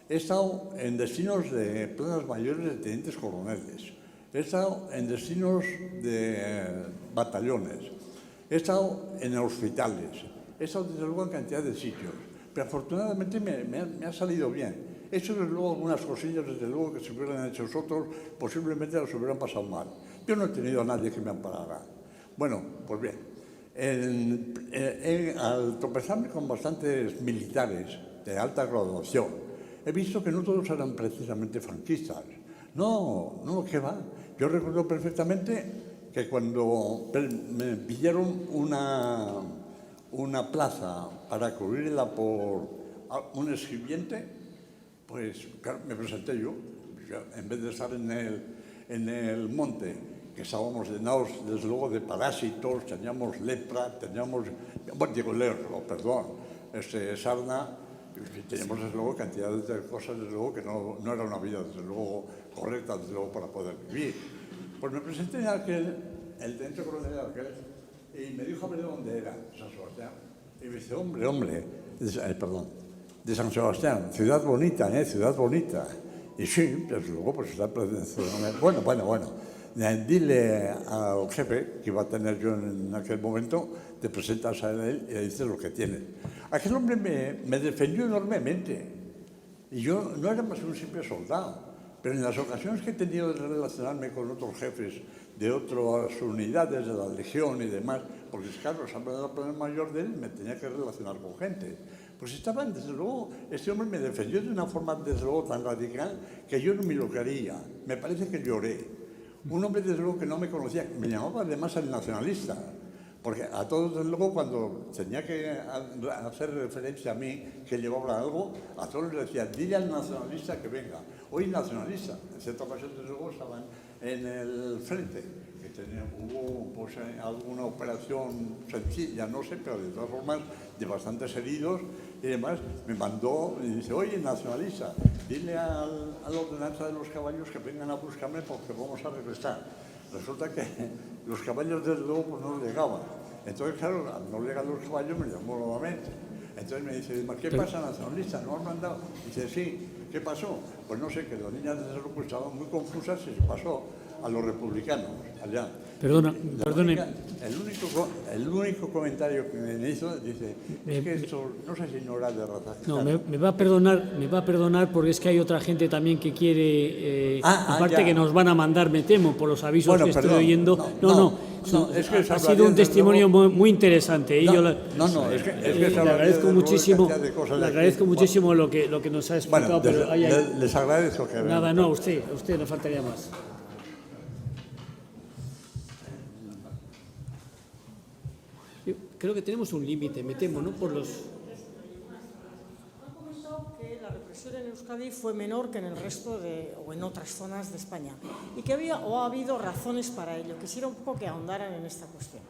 He estado en destinos de plazas mayores de tenientes coroneles. He estado en destinos de batallones. He estado en hospitales. He estado desde luego en cantidad de sitios. Pero afortunadamente me ha salido bien. He hecho desde luego algunas cosillas, desde luego, que si hubieran hecho otros, posiblemente las hubieran pasado mal. Yo no he tenido a nadie que me amparara. Bueno, pues bien. Al tropezarme con bastantes militares de alta graduación, he visto que no todos eran precisamente franquistas. No, ¿qué va? Yo recuerdo perfectamente que cuando me pidieron una plaza para cubrirla por un escribiente, pues claro, me presenté yo. En vez de estar en el monte, que estábamos llenados, desde luego, de parásitos, teníamos lepra, teníamos, sarna, teníamos, desde luego, cantidades de cosas, desde luego, que no era una vida, desde luego, correcta, desde luego, para poder vivir. Pues me presenté en el teniente coronel y me dijo a ver de dónde era, San Sebastián. Y me dice, hombre, de San Sebastián, ciudad bonita, ciudad bonita. Y sí, desde luego, pues está... Bueno. Dile al jefe que iba a tener yo en aquel momento, te presentas a él y le dices lo que tienes. Aquel hombre me defendió enormemente. Y yo no era más que un simple soldado. Pero en las ocasiones que he tenido de relacionarme con otros jefes de otras unidades de la Legión y demás, porque claro, siempre era el problema mayor de él, me tenía que relacionar con gente. Pues estaban, desde luego, este hombre me defendió de una forma, desde luego, tan radical que yo no me lo quería. Me parece que lloré. Un hombre, desde luego, que no me conocía, me llamaba además el nacionalista, porque a todos, desde luego, cuando tenía que hacer referencia a mí, que llevaba algo, a todos les decía, dile al nacionalista que venga. Hoy nacionalista, en cierta ocasión, desde luego, estaban en el frente, que hubo pues, alguna operación sencilla, no sé, pero de todas formas, de bastantes heridos y demás, me mandó y dice, oye, nacionalista, dile a la ordenanza de los caballos que vengan a buscarme porque vamos a regresar. Resulta que los caballos, desde luego, pues no llegaban. Entonces, claro, al no llegar los caballos, me llamó nuevamente. Entonces me dice, ¿qué pasa, nacionalista? ¿No has mandado? Dice, sí. ¿Qué pasó? Pues no sé, que las niñas de desde luego estaban muy confusas y se pasó a los republicanos allá. Perdone. El único comentario que me hizo, dice, es que esto, no sé si no era de raza. No, me va a perdonar porque es que hay otra gente también que quiere, aparte que nos van a mandar, me temo, por los avisos que estoy oyendo. Es que ha sido un testimonio muy interesante. Le agradezco muchísimo lo que nos ha explicado. Bueno, pero les agradezco que... Nada, no, a usted no faltaría más. Yo creo que tenemos un límite, me temo, ¿no? Por los... Han comentado que la represión en Euskadi fue menor que en el resto o en otras zonas de España y que ha habido razones para ello. Quisiera un poco que ahondaran en esta cuestión.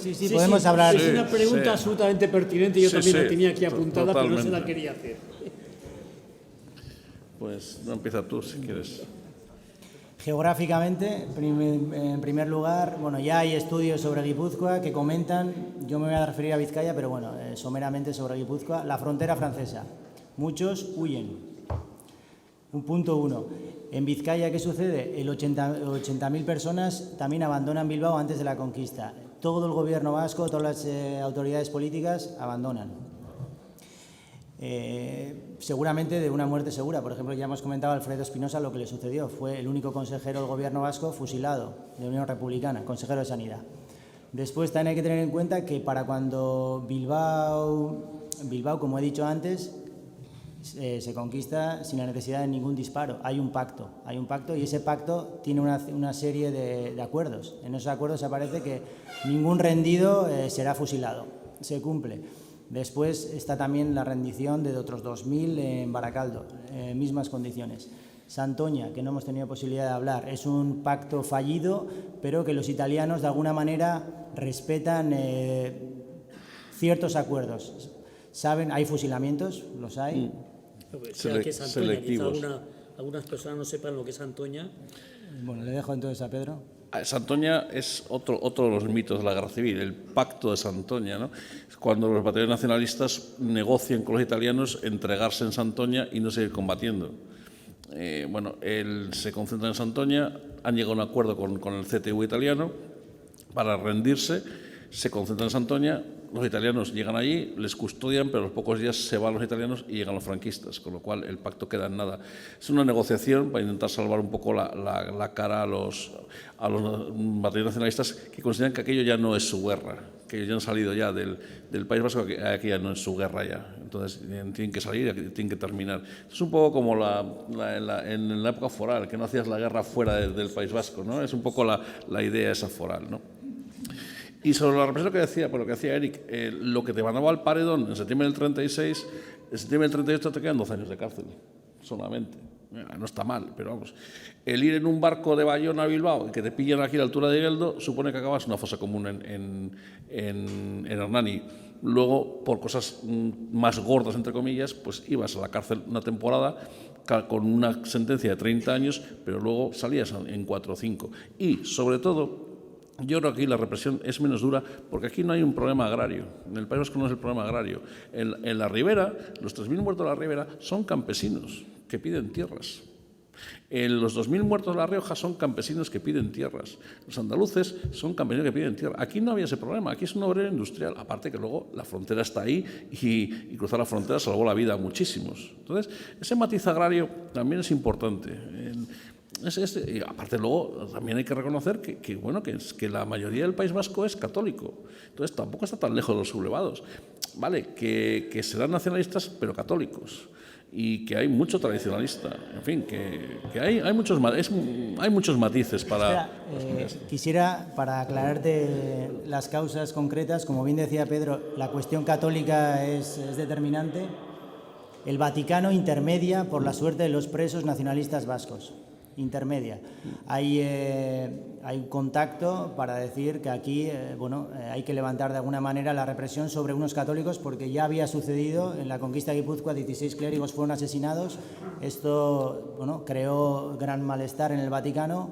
Sí, podemos hablar. Es una pregunta absolutamente pertinente, yo también la tenía aquí apuntada, pero no se la quería hacer. Pues no, empieza tú si quieres. Geográficamente, en primer lugar, bueno, ya hay estudios sobre Guipúzcoa que comentan, yo me voy a referir a Vizcaya, pero bueno, someramente sobre Guipúzcoa, la frontera francesa. Muchos huyen. Punto 1. En Vizcaya, ¿qué sucede? 80.000 personas también abandonan Bilbao antes de la conquista. Todo el gobierno vasco, todas las autoridades políticas abandonan. Seguramente de una muerte segura. Por ejemplo, ya hemos comentado a Alfredo Espinosa lo que le sucedió. Fue el único consejero del gobierno vasco fusilado de la Unión Republicana, consejero de Sanidad. Después también hay que tener en cuenta que para cuando Bilbao, como he dicho antes, se conquista sin la necesidad de ningún disparo. Hay un pacto y ese pacto tiene una serie de acuerdos. En esos acuerdos aparece que ningún rendido será fusilado, se cumple. Después está también la rendición de otros 2.000 en Baracaldo, mismas condiciones. Santoña, que no hemos tenido posibilidad de hablar, es un pacto fallido, pero que los italianos de alguna manera respetan ciertos acuerdos. Saben, hay fusilamientos, los hay. ¿Qué es Santoña? Quizá algunas personas no sepan lo que es Santoña. Bueno, le dejo entonces a Pedro. Santoña es otro de los mitos de la guerra civil, el pacto de Santoña, ¿no? Cuando los batallones nacionalistas negocian con los italianos entregarse en Santoña y no seguir combatiendo. Se concentra en Santoña, han llegado a un acuerdo con el CTU italiano para rendirse, se concentran en Santoña, los italianos llegan allí, les custodian, pero a los pocos días se van los italianos y llegan los franquistas, con lo cual el pacto queda en nada. Es una negociación para intentar salvar un poco la cara a los batallones nacionalistas que consideran que aquello ya no es su guerra, que ellos ya han salido ya del País Vasco, que aquella no es su guerra ya. Entonces tienen que salir, tienen que terminar. Es un poco como en la época foral, que no hacías la guerra fuera del País Vasco, ¿no? Es un poco la idea esa foral, ¿no? Y sobre la represión que decía, por lo que decía Eric, lo que te mandaba al paredón en septiembre del 36, en septiembre del 38 te quedan 12 años de cárcel, solamente. No está mal, pero vamos. El ir en un barco de Bayona a Bilbao y que te pillen aquí a la altura de Geldo supone que acabas en una fosa común en Hernani. Luego, por cosas más gordas, entre comillas, pues ibas a la cárcel una temporada con una sentencia de 30 años, pero luego salías en 4 o 5. Y, sobre todo, yo creo que aquí la represión es menos dura porque aquí no hay un problema agrario. En el País Vasco no es el problema agrario. En la Ribera, los 3.000 muertos de la Ribera son campesinos que piden tierras. Los 2.000 muertos de La Rioja son campesinos que piden tierras. Los andaluces son campesinos que piden tierra. Aquí no había ese problema. Aquí es un obrero industrial. Aparte que luego la frontera está ahí y cruzar la frontera salvó la vida a muchísimos. Entonces, ese matiz agrario también es importante. Y aparte luego también hay que reconocer que la mayoría del País Vasco es católico, entonces tampoco está tan lejos de los sublevados, vale, que serán nacionalistas pero católicos y que hay mucho tradicionalista, en fin, que hay muchos matices para... Quisiera, para aclararte las causas concretas, como bien decía Pedro, la cuestión católica es determinante. El Vaticano intermedia por la suerte de los presos nacionalistas vascos. Intermedia. Hay un contacto para decir que aquí hay que levantar de alguna manera la represión sobre unos católicos porque ya había sucedido en la conquista de Guipúzcoa, 16 clérigos fueron asesinados. Esto creó gran malestar en el Vaticano.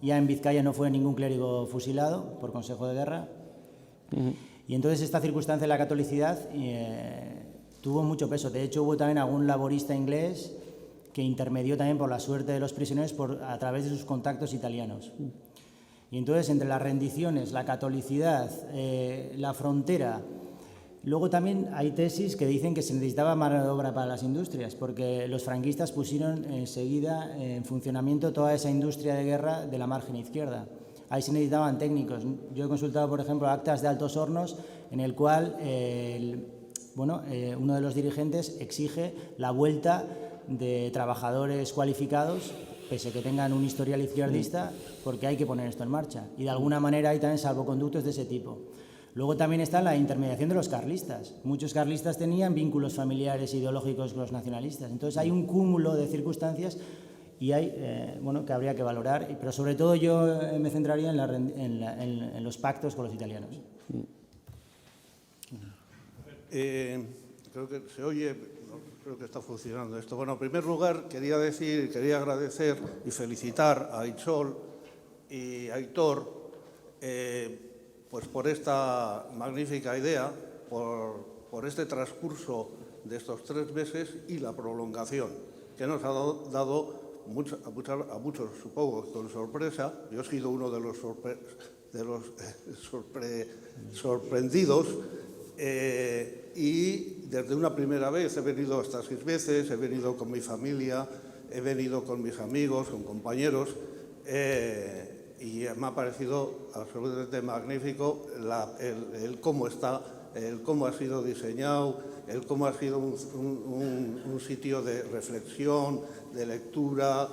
Ya en Vizcaya no fue ningún clérigo fusilado por consejo de guerra. Y entonces esta circunstancia de la catolicidad tuvo mucho peso. De hecho, hubo también algún laborista inglés que intermedió también por la suerte de los prisioneros a través de sus contactos italianos. Y entonces, entre las rendiciones, la catolicidad, la frontera, luego también hay tesis que dicen que se necesitaba mano de obra para las industrias, porque los franquistas pusieron enseguida en funcionamiento toda esa industria de guerra de la margen izquierda. Ahí se necesitaban técnicos. Yo he consultado, por ejemplo, actas de Altos Hornos, en el cual uno de los dirigentes exige la vuelta de trabajadores cualificados, pese a que tengan un historial izquierdista, porque hay que poner esto en marcha. Y de alguna manera hay también salvoconductos de ese tipo. Luego también está la intermediación de los carlistas. Muchos carlistas tenían vínculos familiares ideológicos con los nacionalistas. Entonces hay un cúmulo de circunstancias y hay que habría que valorar. Pero sobre todo yo me centraría en los pactos con los italianos. Creo que se oye... Creo que está funcionando esto. Bueno, en primer lugar, quería agradecer y felicitar a Itzol y a Aitor pues por esta magnífica idea, por este transcurso de estos 3 meses y la prolongación, que nos ha dado a muchos, supongo, con sorpresa. Yo he sido uno de los sorprendidos. Y desde una primera vez he venido hasta 6 veces, he venido con mi familia, he venido con mis amigos, con compañeros, y me ha parecido absolutamente magnífico el cómo ha sido diseñado el cómo ha sido un sitio de reflexión, de lectura,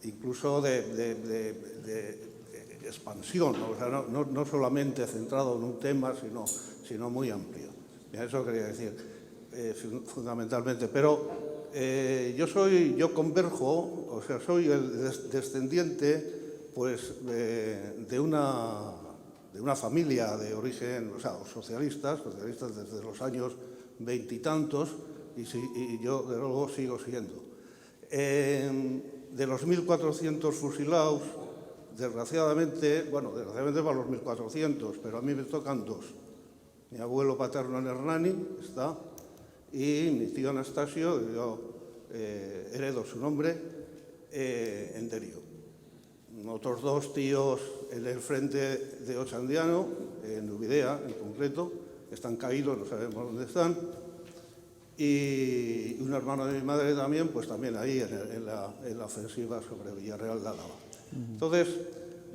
incluso de expansión, ¿no? O sea, no solamente centrado en un tema, sino muy amplio. Eso quería decir fundamentalmente. Pero yo converjo, o sea, soy el descendiente pues, de una familia de origen, o sea, socialistas desde los años veintitantos, y yo de luego sigo siendo. De los 1.400 fusilados, desgraciadamente para los 1.400, pero a mí me tocan dos. Mi abuelo paterno en Hernani está, y mi tío Anastasio, yo heredo su nombre, en Derio. Otros dos tíos en el frente de Ochandiano, en Ubidea en concreto, están caídos, no sabemos dónde están. Y un hermano de mi madre también, pues también ahí en la ofensiva sobre Villarreal de Álava. Entonces,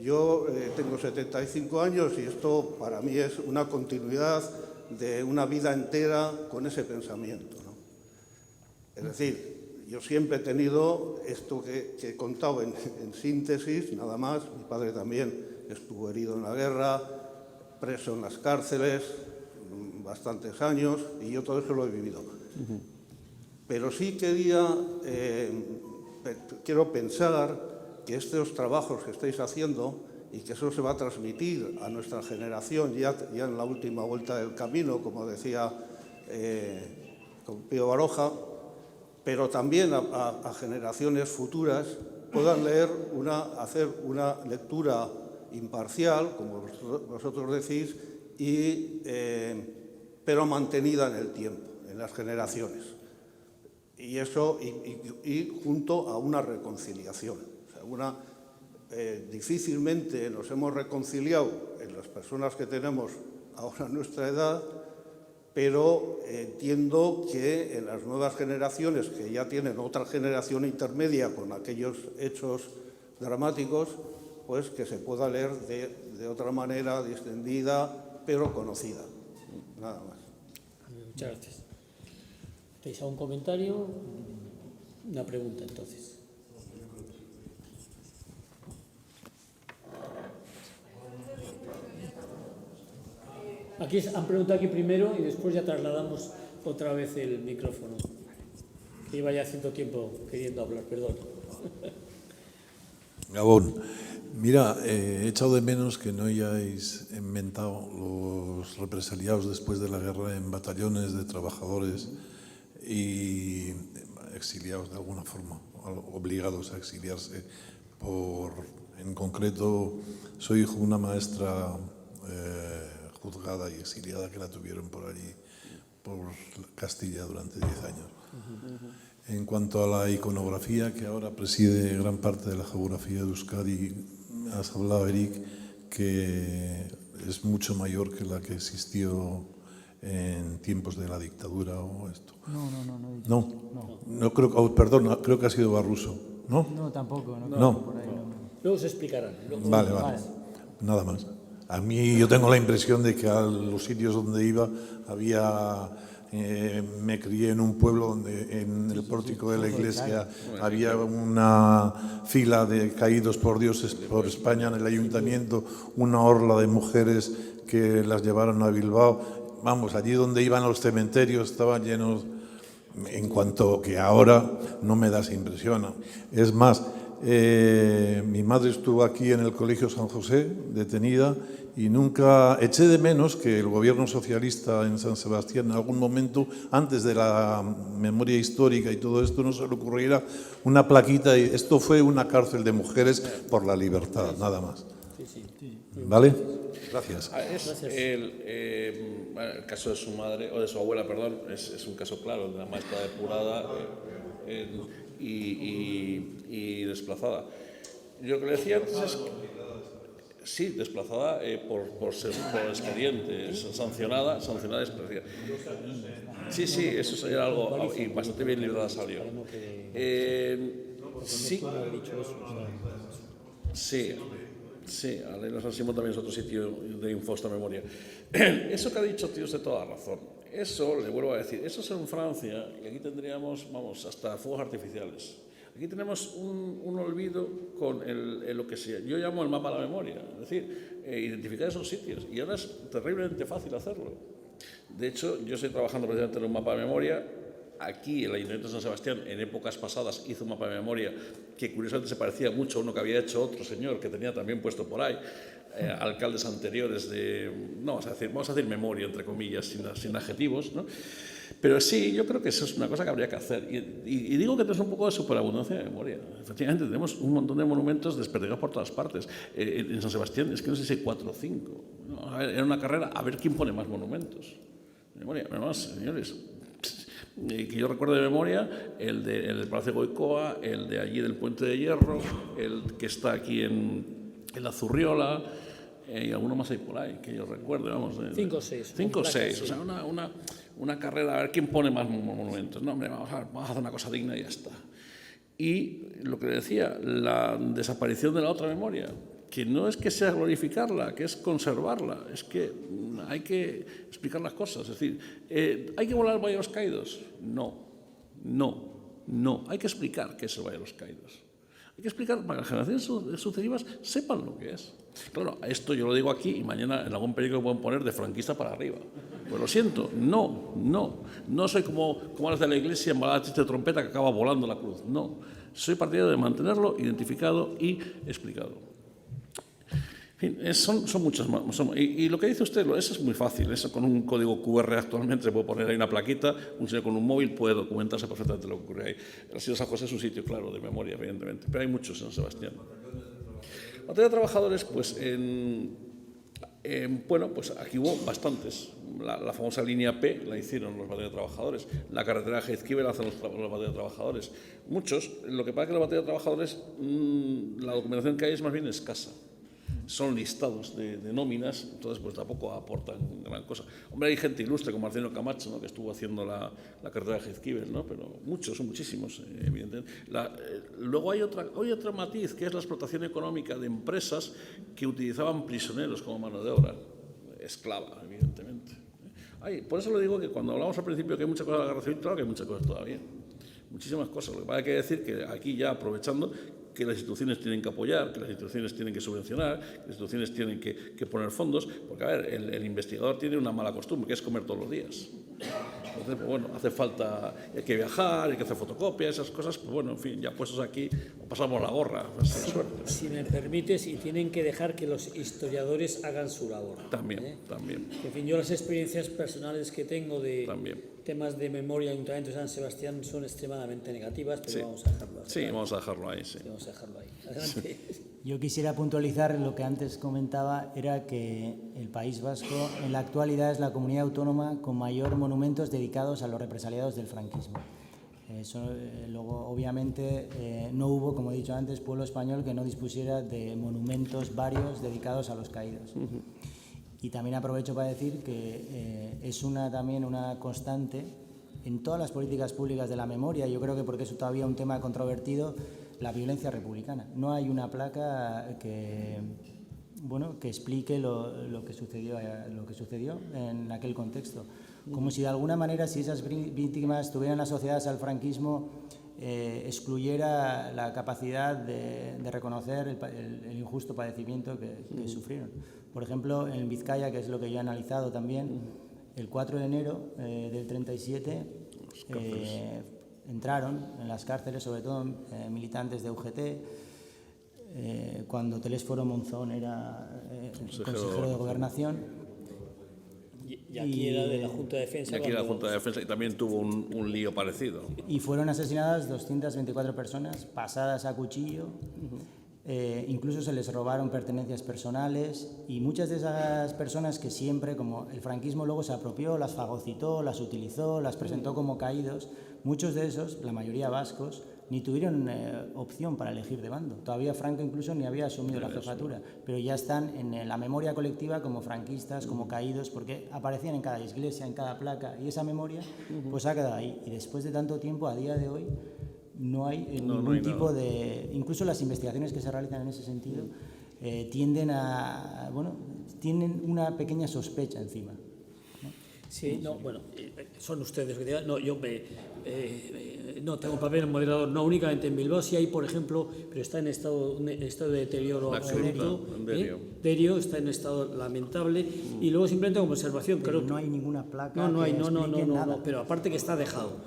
yo tengo 75 años y esto para mí es una continuidad de una vida entera con ese pensamiento, ¿no? Es decir, yo siempre he tenido esto que he contado en síntesis, nada más. Mi padre también estuvo herido en la guerra, preso en las cárceles, bastantes años, y yo todo eso lo he vivido. Pero sí quiero pensar que estos trabajos que estáis haciendo y que eso se va a transmitir a nuestra generación ya en la última vuelta del camino, como decía Pío Baroja, pero también a generaciones futuras puedan hacer una lectura imparcial, como vosotros decís, pero mantenida en el tiempo, en las generaciones. Y eso y junto a una reconciliación. O sea, difícilmente nos hemos reconciliado en las personas que tenemos ahora nuestra edad, pero entiendo que en las nuevas generaciones, que ya tienen otra generación intermedia con aquellos hechos dramáticos, pues que se pueda leer de otra manera, distendida, pero conocida. Nada más. Muchas gracias. ¿Tenéis algún comentario? Una pregunta, entonces. Aquí han preguntado aquí primero y después ya trasladamos otra vez el micrófono. Que iba ya haciendo tiempo queriendo hablar, perdón. Gabón, mira, he echado de menos que no hayáis inventado los represaliados después de la guerra en batallones de trabajadores y exiliados de alguna forma, obligados a exiliarse en concreto, soy hijo de una maestra juzgada y exiliada que la tuvieron por allí, por Castilla, durante 10 años. En cuanto a la iconografía, que ahora preside gran parte de la geografía de Euskadi, has hablado, Eric, que es mucho mayor que la que existió en tiempos de la dictadura o esto. No creo, perdón, creo que ha sido Barroso, ¿no? No, tampoco. No. Por ahí no. Luego se explicarán. Vale. Nada más. A mí yo tengo la impresión de que a los sitios donde iba me crié en un pueblo donde en el pórtico de la iglesia había una fila de caídos por Dios por España en el ayuntamiento, una orla de mujeres que las llevaron a Bilbao. Vamos, allí donde iban a los cementerios estaban llenos, en cuanto que ahora no me da esa impresión. Es más, mi madre estuvo aquí en el Colegio San José, detenida, y nunca eché de menos que el gobierno socialista en San Sebastián en algún momento, antes de la memoria histórica y todo esto, no se le ocurriera una plaquita y esto fue una cárcel de mujeres por la libertad, nada más. ¿Vale? Gracias. El caso de su madre, o de su abuela, perdón, es un caso claro, de una maestra depurada y desplazada. Yo lo que le decía antes es sí, desplazada por expediente, sancionada despreciada. Sí, eso sería algo y bastante bien librada salió. Sí, Alena San Simón también es otro sitio de infosta memoria. Eso que ha dicho, tío, es de toda razón. Eso, le vuelvo a decir, eso es en Francia, y aquí tendríamos, vamos, hasta fuegos artificiales. Aquí tenemos un olvido con lo que yo llamo el mapa de la memoria, es decir, identificar esos sitios. Y ahora es terriblemente fácil hacerlo. De hecho, yo estoy trabajando precisamente en un mapa de memoria. Aquí, el Ayuntamiento de San Sebastián, en épocas pasadas, hizo un mapa de memoria que curiosamente se parecía mucho a uno que había hecho otro señor que tenía también puesto por ahí, alcaldes anteriores no, vamos a decir memoria, entre comillas, sin adjetivos, ¿no? Pero sí, yo creo que eso es una cosa que habría que hacer. Y digo que tenemos un poco de superabundancia de memoria. Efectivamente, tenemos un montón de monumentos desperdigados por todas partes. En San Sebastián, es que no sé si hay 4 o 5. ¿No? Era una carrera a ver quién pone más monumentos. De memoria, además, señores, que yo recuerdo de memoria, el del Palacio Goicoa, el de allí del Puente de Hierro, el que está aquí en la Zurriola, y alguno más hay por ahí, que yo recuerdo, vamos. 5 o 6. 5 o 6, o sea, una carrera a ver quién pone más monumentos. No, hombre, vamos a hacer una cosa digna y ya está. Y lo que decía, la desaparición de la otra memoria, que no es que sea glorificarla, que es conservarla, es que hay que explicar las cosas. Es decir, ¿hay que volar el Valle de los Caídos? No. Hay que explicar qué es el Valle de los Caídos. Hay que explicar para que las generaciones sucesivas sepan lo que es. Claro, esto yo lo digo aquí y mañana en algún periódico pueden poner de franquista para arriba. Pues lo siento, no soy como las de la iglesia embalada de trompeta que acaba volando la cruz. No, soy partidario de mantenerlo identificado y explicado. En fin, son muchas más. Y lo que dice usted, eso es muy fácil. Eso con un código QR actualmente se puede poner ahí una plaquita, un señor con un móvil puede documentarse perfectamente lo que ocurre ahí. El Asilo San José es un sitio, claro, de memoria, evidentemente, pero hay muchos en San Sebastián. Batalla de trabajadores, pues, bueno, pues aquí hubo bastantes. La famosa línea P la hicieron los batallones de trabajadores. La carretera de Jaizkibel la hacen los batallones de trabajadores. Muchos, lo que pasa es que los batallones de trabajadores, la documentación que hay es más bien escasa. Son listados de nóminas, entonces pues tampoco aportan gran cosa. Hombre, hay gente ilustre como Marcelino Camacho, ¿no?, que estuvo haciendo la carretera de Jaizkibel, ¿no?, pero muchos, son muchísimos, evidentemente. Luego hay otro matiz, que es la explotación económica de empresas que utilizaban prisioneros como mano de obra, esclava, evidentemente. Por eso le digo que cuando hablamos al principio que hay muchas cosas de la guerra civil, claro que hay muchas cosas todavía, muchísimas cosas. Lo que hay que decir que aquí ya aprovechando que las instituciones tienen que apoyar, que las instituciones tienen que subvencionar, que las instituciones tienen que poner fondos, porque, a ver, el investigador tiene una mala costumbre, que es comer todos los días. Entonces, pues bueno, hace falta, hay que viajar, hay que hacer fotocopias, esas cosas, pues bueno, en fin, ya puestos aquí, pasamos la gorra. Suerte. Si me permites, y tienen que dejar que los historiadores hagan su labor. También. En fin, yo las experiencias personales que tengo de temas de memoria en el Ayuntamiento de San Sebastián son extremadamente negativas, pero vamos a dejarlo ahí. Sí, vamos a dejarlo ahí, sí. Vamos a dejarlo ahí. Adelante. Yo quisiera puntualizar lo que antes comentaba, era que el País Vasco en la actualidad es la comunidad autónoma con mayor monumentos dedicados a los represaliados del franquismo. Luego, obviamente, no hubo, como he dicho antes, pueblo español que no dispusiera de monumentos varios dedicados a los caídos. Y también aprovecho para decir que es también una constante en todas las políticas públicas de la memoria. Yo creo que porque es todavía un tema controvertido, la violencia republicana. No hay una placa que explique lo que sucedió en aquel contexto. Como si de alguna manera, si esas víctimas tuvieran asociadas al franquismo, excluyera la capacidad de reconocer el injusto padecimiento que sufrieron. Por ejemplo, en Vizcaya, que es lo que yo he analizado también, el 4 de enero del 37 entraron en las cárceles, sobre todo militantes de UGT, cuando Telésforo Monzón era consejero de Gobernación. Y aquí era de la Junta de Defensa. Y aquí era la Junta de Defensa y también tuvo un lío parecido. Y fueron asesinadas 224 personas, pasadas a cuchillo. Incluso se les robaron pertenencias personales y muchas de esas personas que siempre, como el franquismo luego se apropió, las fagocitó, las utilizó, las presentó como caídos, muchos de esos, la mayoría vascos, ni tuvieron opción para elegir de bando. Todavía Franco incluso ni había asumido la jefatura, pero ya están en la memoria colectiva como franquistas, como caídos, porque aparecían en cada iglesia, en cada placa, y esa memoria pues ha quedado ahí. Y después de tanto tiempo, a día de hoy, no hay ningún tipo de... Incluso las investigaciones que se realizan en ese sentido tienden una pequeña sospecha encima, ¿no? Sí, no, bueno, son ustedes. No, yo no tengo papel en moderador, no únicamente en Bilbao, sí hay, por ejemplo, pero está en estado de deterioro absoluto. Derio está en estado lamentable. Y luego simplemente como observación, pero creo no hay ninguna placa. No, pero aparte que está dejado.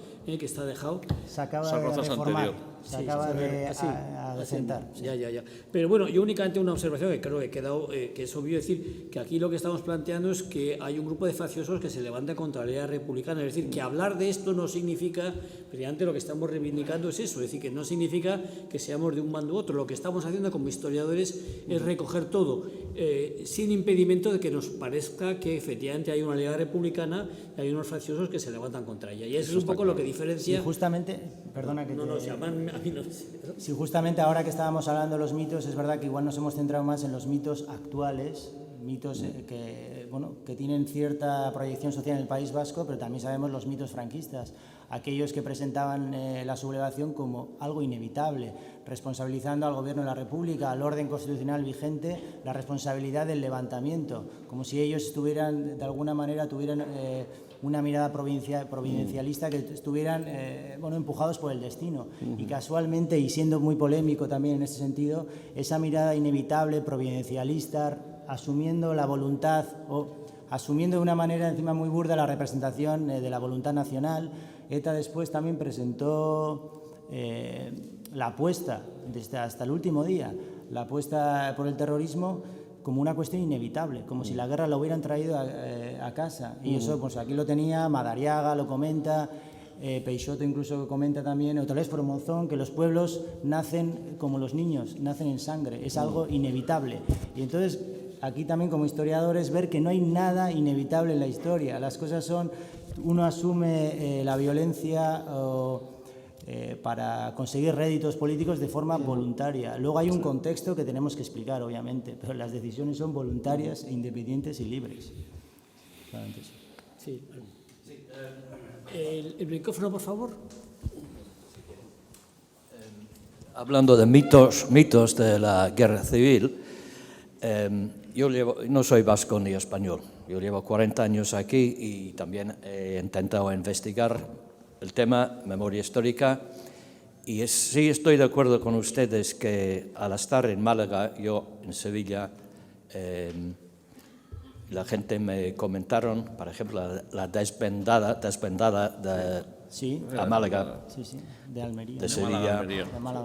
Se acaba de reformar, se acaba de adecentar. Ya. Pero bueno, yo únicamente una observación que creo que he quedado, que es obvio decir que aquí lo que estamos planteando es que hay un grupo de facciosos que se levanta contra la idea republicana. Es decir, que hablar de esto no significa, precisamente lo que estamos reivindicando es eso, es decir, que no significa que seamos de un bando u otro. Lo que estamos haciendo como historiadores es recoger todo, sin impedimento de que nos parezca que efectivamente hay una idea republicana y hay unos facciosos que se levantan contra ella. Y eso es un poco lo que diferencia. Y justamente, perdona que Sí, justamente ahora que estábamos hablando de los mitos, es verdad que igual nos hemos centrado más en los mitos actuales, mitos que tienen cierta proyección social en el País Vasco, pero también sabemos los mitos franquistas, aquellos que presentaban la sublevación como algo inevitable, responsabilizando al Gobierno de la República, al orden constitucional vigente, la responsabilidad del levantamiento, como si ellos estuvieran, de alguna manera, tuvieran una mirada providencialista, que estuvieran empujados por el destino. Y casualmente, y siendo muy polémico también en ese sentido, esa mirada inevitable, providencialista, asumiendo la voluntad o asumiendo de una manera encima muy burda la representación de la voluntad nacional. ETA después también presentó la apuesta, desde hasta el último día, la apuesta por el terrorismo como una cuestión inevitable, como si la guerra la hubieran traído a casa. Y eso, pues aquí lo tenía, Madariaga lo comenta, Peixoto incluso comenta también, otra vez por Monzón, que los pueblos nacen como los niños, nacen en sangre, es algo inevitable. Y entonces, aquí también como historiadores, ver que no hay nada inevitable en la historia. Las cosas son, uno asume la violencia para conseguir réditos políticos de forma voluntaria. Luego hay un contexto que tenemos que explicar, obviamente, pero las decisiones son voluntarias, independientes y libres. Sí. El micrófono, por favor. Hablando de mitos de la guerra civil, yo no soy vasco ni español. Yo llevo 40 años aquí y también he intentado investigar el tema, memoria histórica, y sí estoy de acuerdo con ustedes que al estar en Málaga, yo en Sevilla, la gente me comentaron, por ejemplo, la desvendada a Málaga, de Almería, de Sevilla,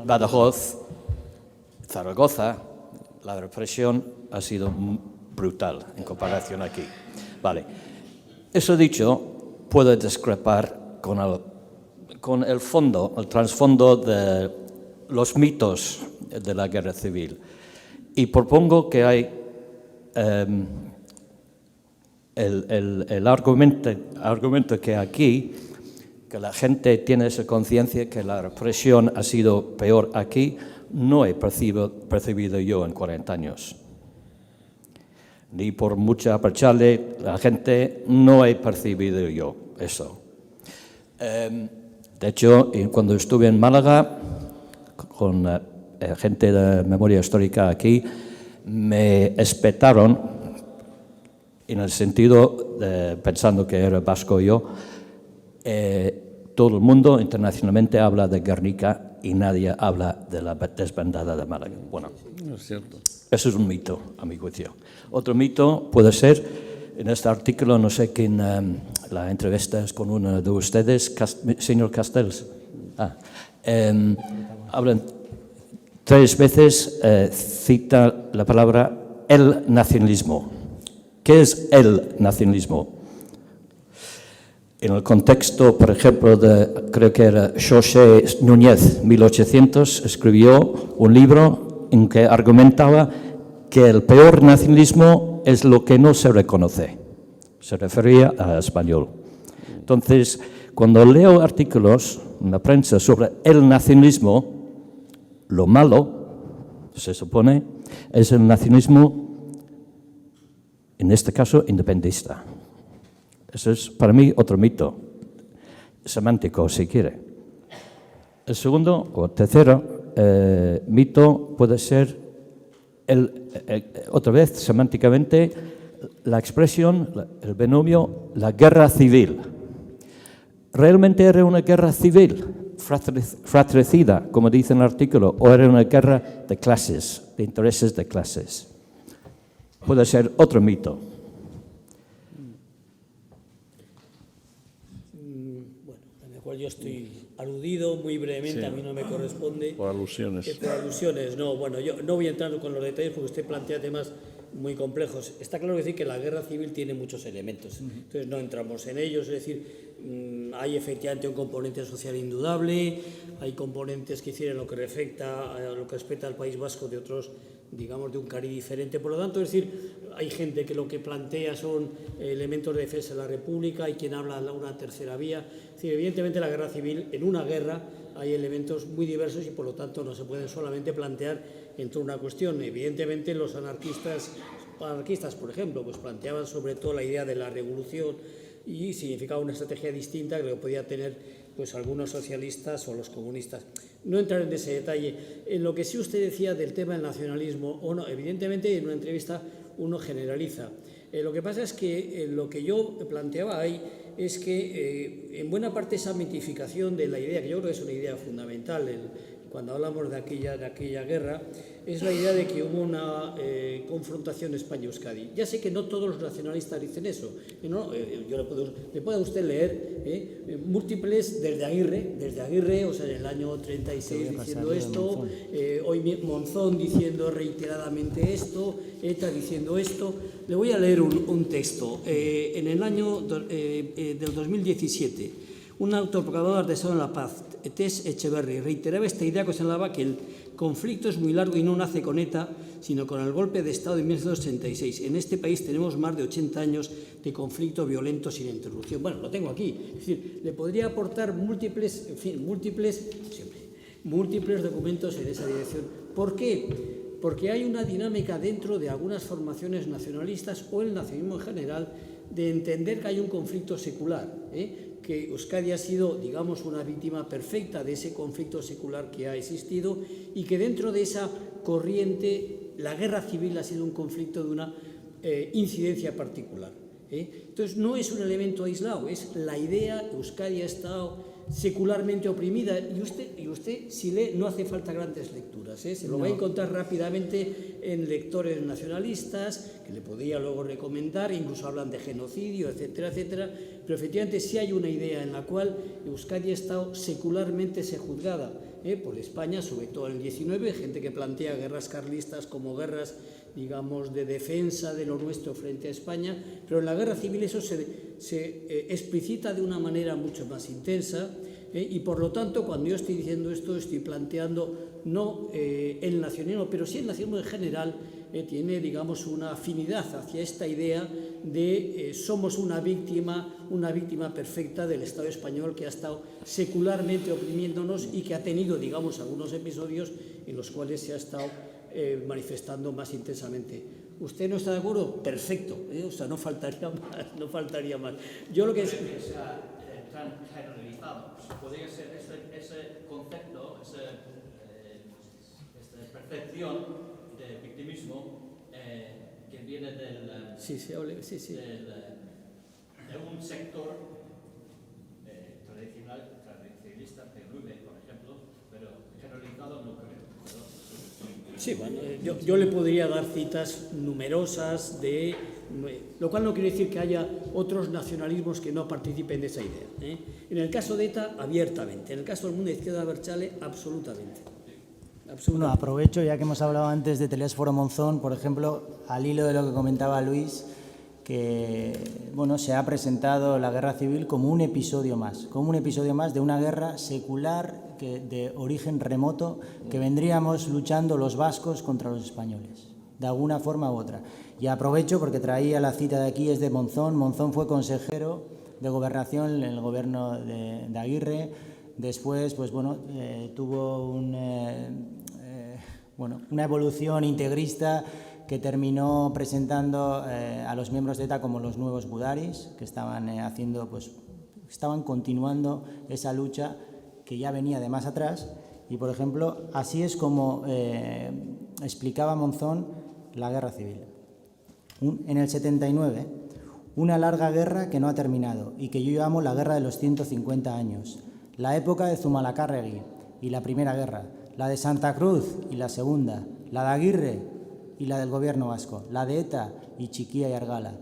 Badajoz, Zaragoza. La represión ha sido brutal en comparación aquí. Vale. Eso dicho, puedo discrepar con el fondo, el trasfondo de los mitos de la guerra civil. Y propongo que hay el argumento que aquí, que la gente tiene esa conciencia que la represión ha sido peor aquí, no he percibido yo en 40 años. Ni por mucha aprecharle la gente, no he percibido yo eso. De hecho, cuando estuve en Málaga con gente de memoria histórica aquí, me espetaron en el sentido de, pensando que era vasco yo, todo el mundo internacionalmente habla de Guernica y nadie habla de la desbandada de Málaga. Bueno, no es cierto. Eso es un mito, a mi juicio. Otro mito puede ser, en este artículo, no sé quién, la entrevista es con uno de ustedes, señor Castells. Hablan 3 veces, cita la palabra el nacionalismo. ¿Qué es el nacionalismo? En el contexto, por ejemplo, creo que era José Núñez, 1800, escribió un libro en que argumentaba que el peor nacionalismo es lo que no se reconoce. Se refería a español. Entonces, cuando leo artículos en la prensa sobre el nacionalismo, lo malo, se supone, es el nacionalismo, en este caso, independentista. Eso es, para mí, otro mito, semántico, si quiere. El segundo o tercero mito puede ser, otra vez, semánticamente, la expresión, el binomio, la guerra civil. ¿Realmente era una guerra civil, fratricida, como dice el artículo, o era una guerra de clases, de intereses de clases? Puede ser otro mito. Bueno, en el cual yo estoy aludido muy brevemente, Sí. a mí no me corresponde. Por alusiones. Por alusiones, no. Bueno, yo no voy a entrar con los detalles porque usted plantea temas muy complejos. Está claro decir que la guerra civil tiene muchos elementos, entonces no entramos en ellos, es decir, hay efectivamente un componente social indudable, hay componentes que hicieron lo que respecta al País Vasco de otros, digamos, de un cariz diferente. Por lo tanto, es decir, hay gente que lo que plantea son elementos de defensa de la República, hay quien habla de una tercera vía. Es decir, evidentemente la guerra civil, en una guerra hay elementos muy diversos y por lo tanto no se pueden solamente plantear entre una cuestión. Evidentemente los anarquistas, por ejemplo, pues planteaban sobre todo la idea de la revolución y significaba una estrategia distinta que lo podía tener pues algunos socialistas o los comunistas. No entrar en ese detalle. En lo que sí usted decía del tema del nacionalismo, o no, evidentemente en una entrevista uno generaliza. Lo que pasa es que lo que yo planteaba ahí es que en buena parte esa mitificación de la idea, que yo creo que es una idea fundamental, cuando hablamos de aquella guerra, es la idea de que hubo una confrontación España-Euskadi. Ya sé que no todos los nacionalistas dicen eso. ¿No? Yo le puedo a usted leer múltiples desde Aguirre, o sea, en el año 36 diciendo esto, hoy Monzón diciendo reiteradamente esto, ETA diciendo esto. Le voy a leer un texto. En el año del 2017, un autoproclamador de Estado de la Paz, Tess Echeverri, reiteraba esta idea que señalaba que el conflicto es muy largo y no nace con ETA, sino con el golpe de Estado de 1986. En este país tenemos más de 80 años de conflicto violento sin interrupción. Bueno, lo tengo aquí. Es decir, le podría aportar múltiples documentos en esa dirección. ¿Por qué? Porque hay una dinámica dentro de algunas formaciones nacionalistas o el nacionalismo en general de entender que hay un conflicto secular, que Euskadi ha sido, digamos, una víctima perfecta de ese conflicto secular que ha existido y que dentro de esa corriente la guerra civil ha sido un conflicto de una incidencia particular. Entonces no es un elemento aislado, es la idea, Euskadi ha estado secularmente oprimida y usted si lee no hace falta grandes lecturas, se lo va a encontrar rápidamente en lectores nacionalistas que le podría luego recomendar, incluso hablan de genocidio, etcétera, etcétera, pero efectivamente sí hay una idea en la cual Euskadi ha estado secularmente sejuzgada por España, sobre todo en el 19, gente que plantea guerras carlistas como guerras, digamos, de defensa de lo nuestro frente a España, pero en la guerra civil eso se explicita de una manera mucho más intensa y por lo tanto cuando yo estoy diciendo esto estoy planteando no el nacionalismo, pero sí el nacionalismo en general tiene, digamos, una afinidad hacia esta idea de somos una víctima perfecta del Estado español que ha estado secularmente oprimiéndonos y que ha tenido, digamos, algunos episodios en los cuales se ha estado manifestando más intensamente. ¿Usted no está de acuerdo? Perfecto, o sea, no faltaría más. Yo lo que es... tan generalizado. Podría ser ese concepto, esta percepción de victimismo que viene de un sector tradicionalista, PNV, por ejemplo, pero generalizado no creo. Sí, bueno, yo le podría dar citas numerosas lo cual no quiere decir que haya otros nacionalismos que no participen de esa idea. En el caso de ETA, abiertamente. En el caso del mundo de izquierda abertzale, absolutamente. Bueno, aprovecho, ya que hemos hablado antes de Telesforo Monzón, por ejemplo, al hilo de lo que comentaba Luis, que bueno, se ha presentado la guerra civil como un episodio más de una guerra secular de origen remoto que vendríamos luchando los vascos contra los españoles, de alguna forma u otra. Y aprovecho porque traía la cita de aquí, es de Monzón. Monzón fue consejero de gobernación en el gobierno de Aguirre. Después, pues bueno, tuvo una evolución integrista que terminó presentando a los miembros de ETA como los nuevos Budaris, que estaban estaban continuando esa lucha que ya venía de más atrás. Y, por ejemplo, así es como explicaba Monzón la guerra civil. En el 79, una larga guerra que no ha terminado y que yo llamo la guerra de los 150 años. La época de Zumalacárregui y la Primera Guerra, la de Santa Cruz y la Segunda, la de Aguirre y la del Gobierno vasco, la de ETA y Chiquía y Argala.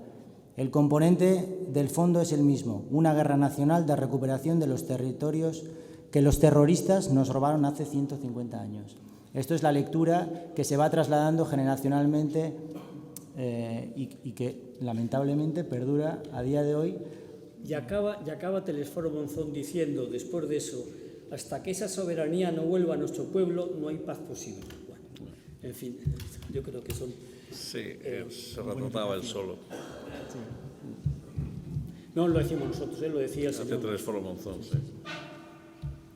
El componente del fondo es el mismo, una guerra nacional de recuperación de los territorios que los terroristas nos robaron hace 150 años. Esto es la lectura que se va trasladando generacionalmente y que lamentablemente perdura a día de hoy. Y acaba Telesforo Monzón diciendo, después de eso, hasta que esa soberanía no vuelva a nuestro pueblo, no hay paz posible. Bueno, en fin, yo creo que son... Sí, se retrataba él solo. Sí. No lo decimos nosotros, lo decía el señor. Telesforo Monzón, sí.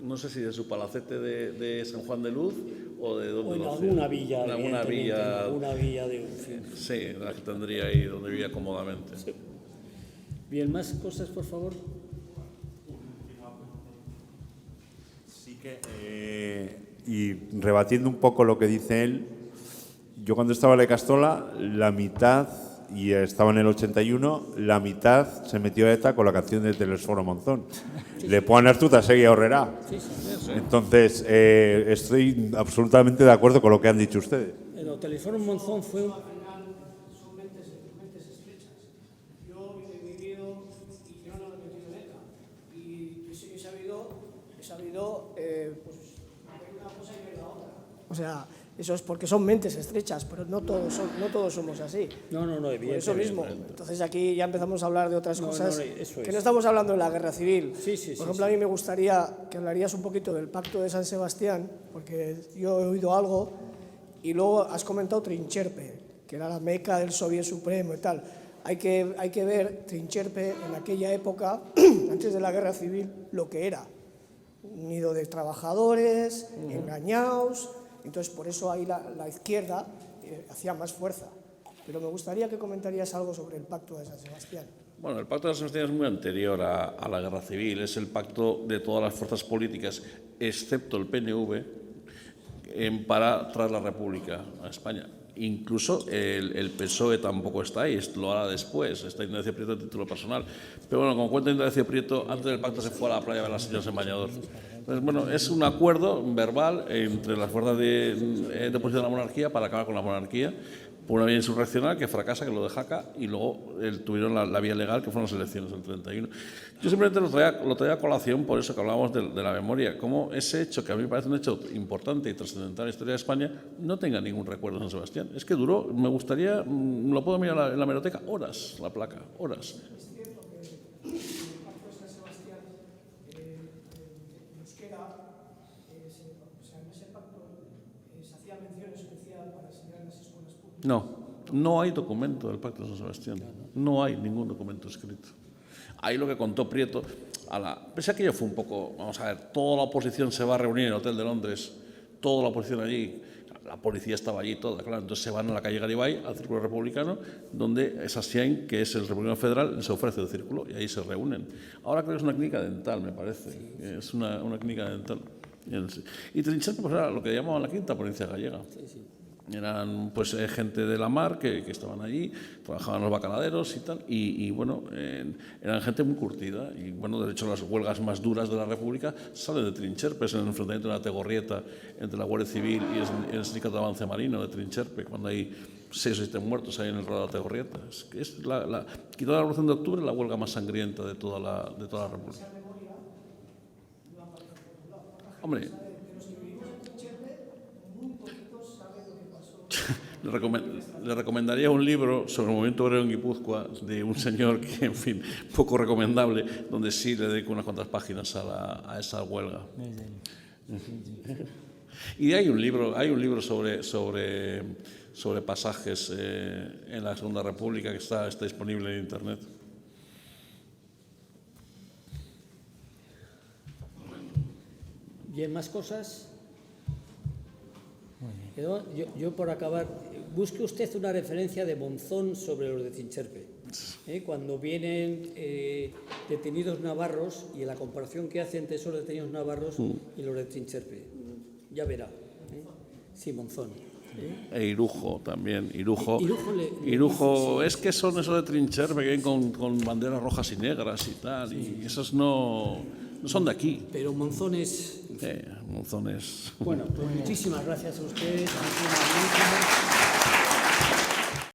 No sé si de su palacete de San Juan de Luz o de dónde. O en alguna villa. En alguna villa. Alguna villa de... fin. Sí, la que tendría ahí donde vivía cómodamente. Sí. Bien, más cosas, por favor. Sí que, y rebatiendo un poco lo que dice él, yo cuando estaba en la Castola, la mitad, y estaba en el 81, la mitad se metió a ETA con la canción de Telesforo Monzón. Sí, Le puedo Artuta seguía Horrera. Sí, sí. Entonces, estoy absolutamente de acuerdo con lo que han dicho ustedes. El Telesforo Monzón fue... Son mentes estrechas. Yo he vivido y yo no me he metido en ETA. Y he sabido pues, una cosa y ver la otra. O sea, eso es porque son mentes estrechas, pero no todos somos así. No, evidentemente. Por eso mismo. Entonces aquí ya empezamos a hablar de otras cosas eso que no estamos hablando de la guerra civil. Sí, Por ejemplo, a mí me gustaría que hablarías un poquito del Pacto de San Sebastián, porque yo he oído algo y luego has comentado Trincherpe, que era la meca del Soviet Supremo y tal. Hay que ver Trincherpe en aquella época, antes de la guerra civil, lo que era. Un nido de trabajadores, engañados. Entonces, por eso ahí la izquierda hacía más fuerza. Pero me gustaría que comentarías algo sobre el Pacto de San Sebastián. Bueno, el Pacto de San Sebastián es muy anterior a la Guerra Civil. Es el pacto de todas las fuerzas políticas, excepto el PNV, para traer la República a España. Incluso el PSOE tampoco está ahí, lo hará después, está Ignacio Prieto de título personal. Pero bueno, como cuenta Ignacio Prieto, antes del pacto se fue a la playa a ver a las señoras en bañador. Entonces, bueno, es un acuerdo verbal entre las fuerzas de oposición a la monarquía para acabar con la monarquía, por una vía insurreccional que fracasa, que lo de Jaca, y luego tuvieron la vía legal, que fueron las elecciones del 31. Yo simplemente lo traía a colación por eso que hablábamos de la memoria, cómo ese hecho, que a mí me parece un hecho importante y trascendental en la historia de España, no tenga ningún recuerdo de San Sebastián. Es que duró, me gustaría, lo puedo mirar en la hemeroteca, horas, la placa, horas. No hay documento del Pacto de San Sebastián. No hay ningún documento escrito. Ahí lo que contó Prieto, pese a que aquello fue un poco, vamos a ver, toda la oposición se va a reunir en el Hotel de Londres, toda la oposición allí, la policía estaba allí toda, claro, entonces se van a la calle Garibay, al Círculo Republicano, donde Sassiain, que es el Republicano Federal, se ofrece el círculo y ahí se reúnen. Ahora creo que es una clínica dental, me parece, es una clínica dental. Y Trincherpe pues era lo que llamaban la quinta provincia gallega. Eran pues gente de la mar que estaban allí, trabajaban en los bacaladeros y tal, y bueno, eran gente muy curtida, y bueno, de hecho las huelgas más duras de la República salen de Trincherpe, es en el enfrentamiento de la Tegorrieta entre la Guardia Civil y el Sindicato de Avance Marino de Trincherpe, cuando hay 6 o 7 muertos ahí en el rodado de la Tegorrieta. Es quitando la Revolución de Octubre, la huelga más sangrienta de toda la República. Hombre, le recomendaría un libro sobre el movimiento obrero en Guipúzcoa de un señor que, en fin, poco recomendable, donde sí le dedico unas cuantas páginas a esa huelga. Y hay un libro sobre pasajes en la Segunda República que está disponible en Internet. Bien, más cosas. Yo por acabar, busque usted una referencia de Monzón sobre los de Trincherpe. Cuando vienen detenidos navarros y en la comparación que hace entre esos detenidos navarros y los de Trincherpe. Ya verá. Sí, Monzón. E Irujo también. Irujo, Irujo es que son eso de Trincher, que vienen con banderas rojas y negras y tal, y esos no son de aquí. Pero Monzones... Monzones. Bueno, pues muchísimas gracias a ustedes.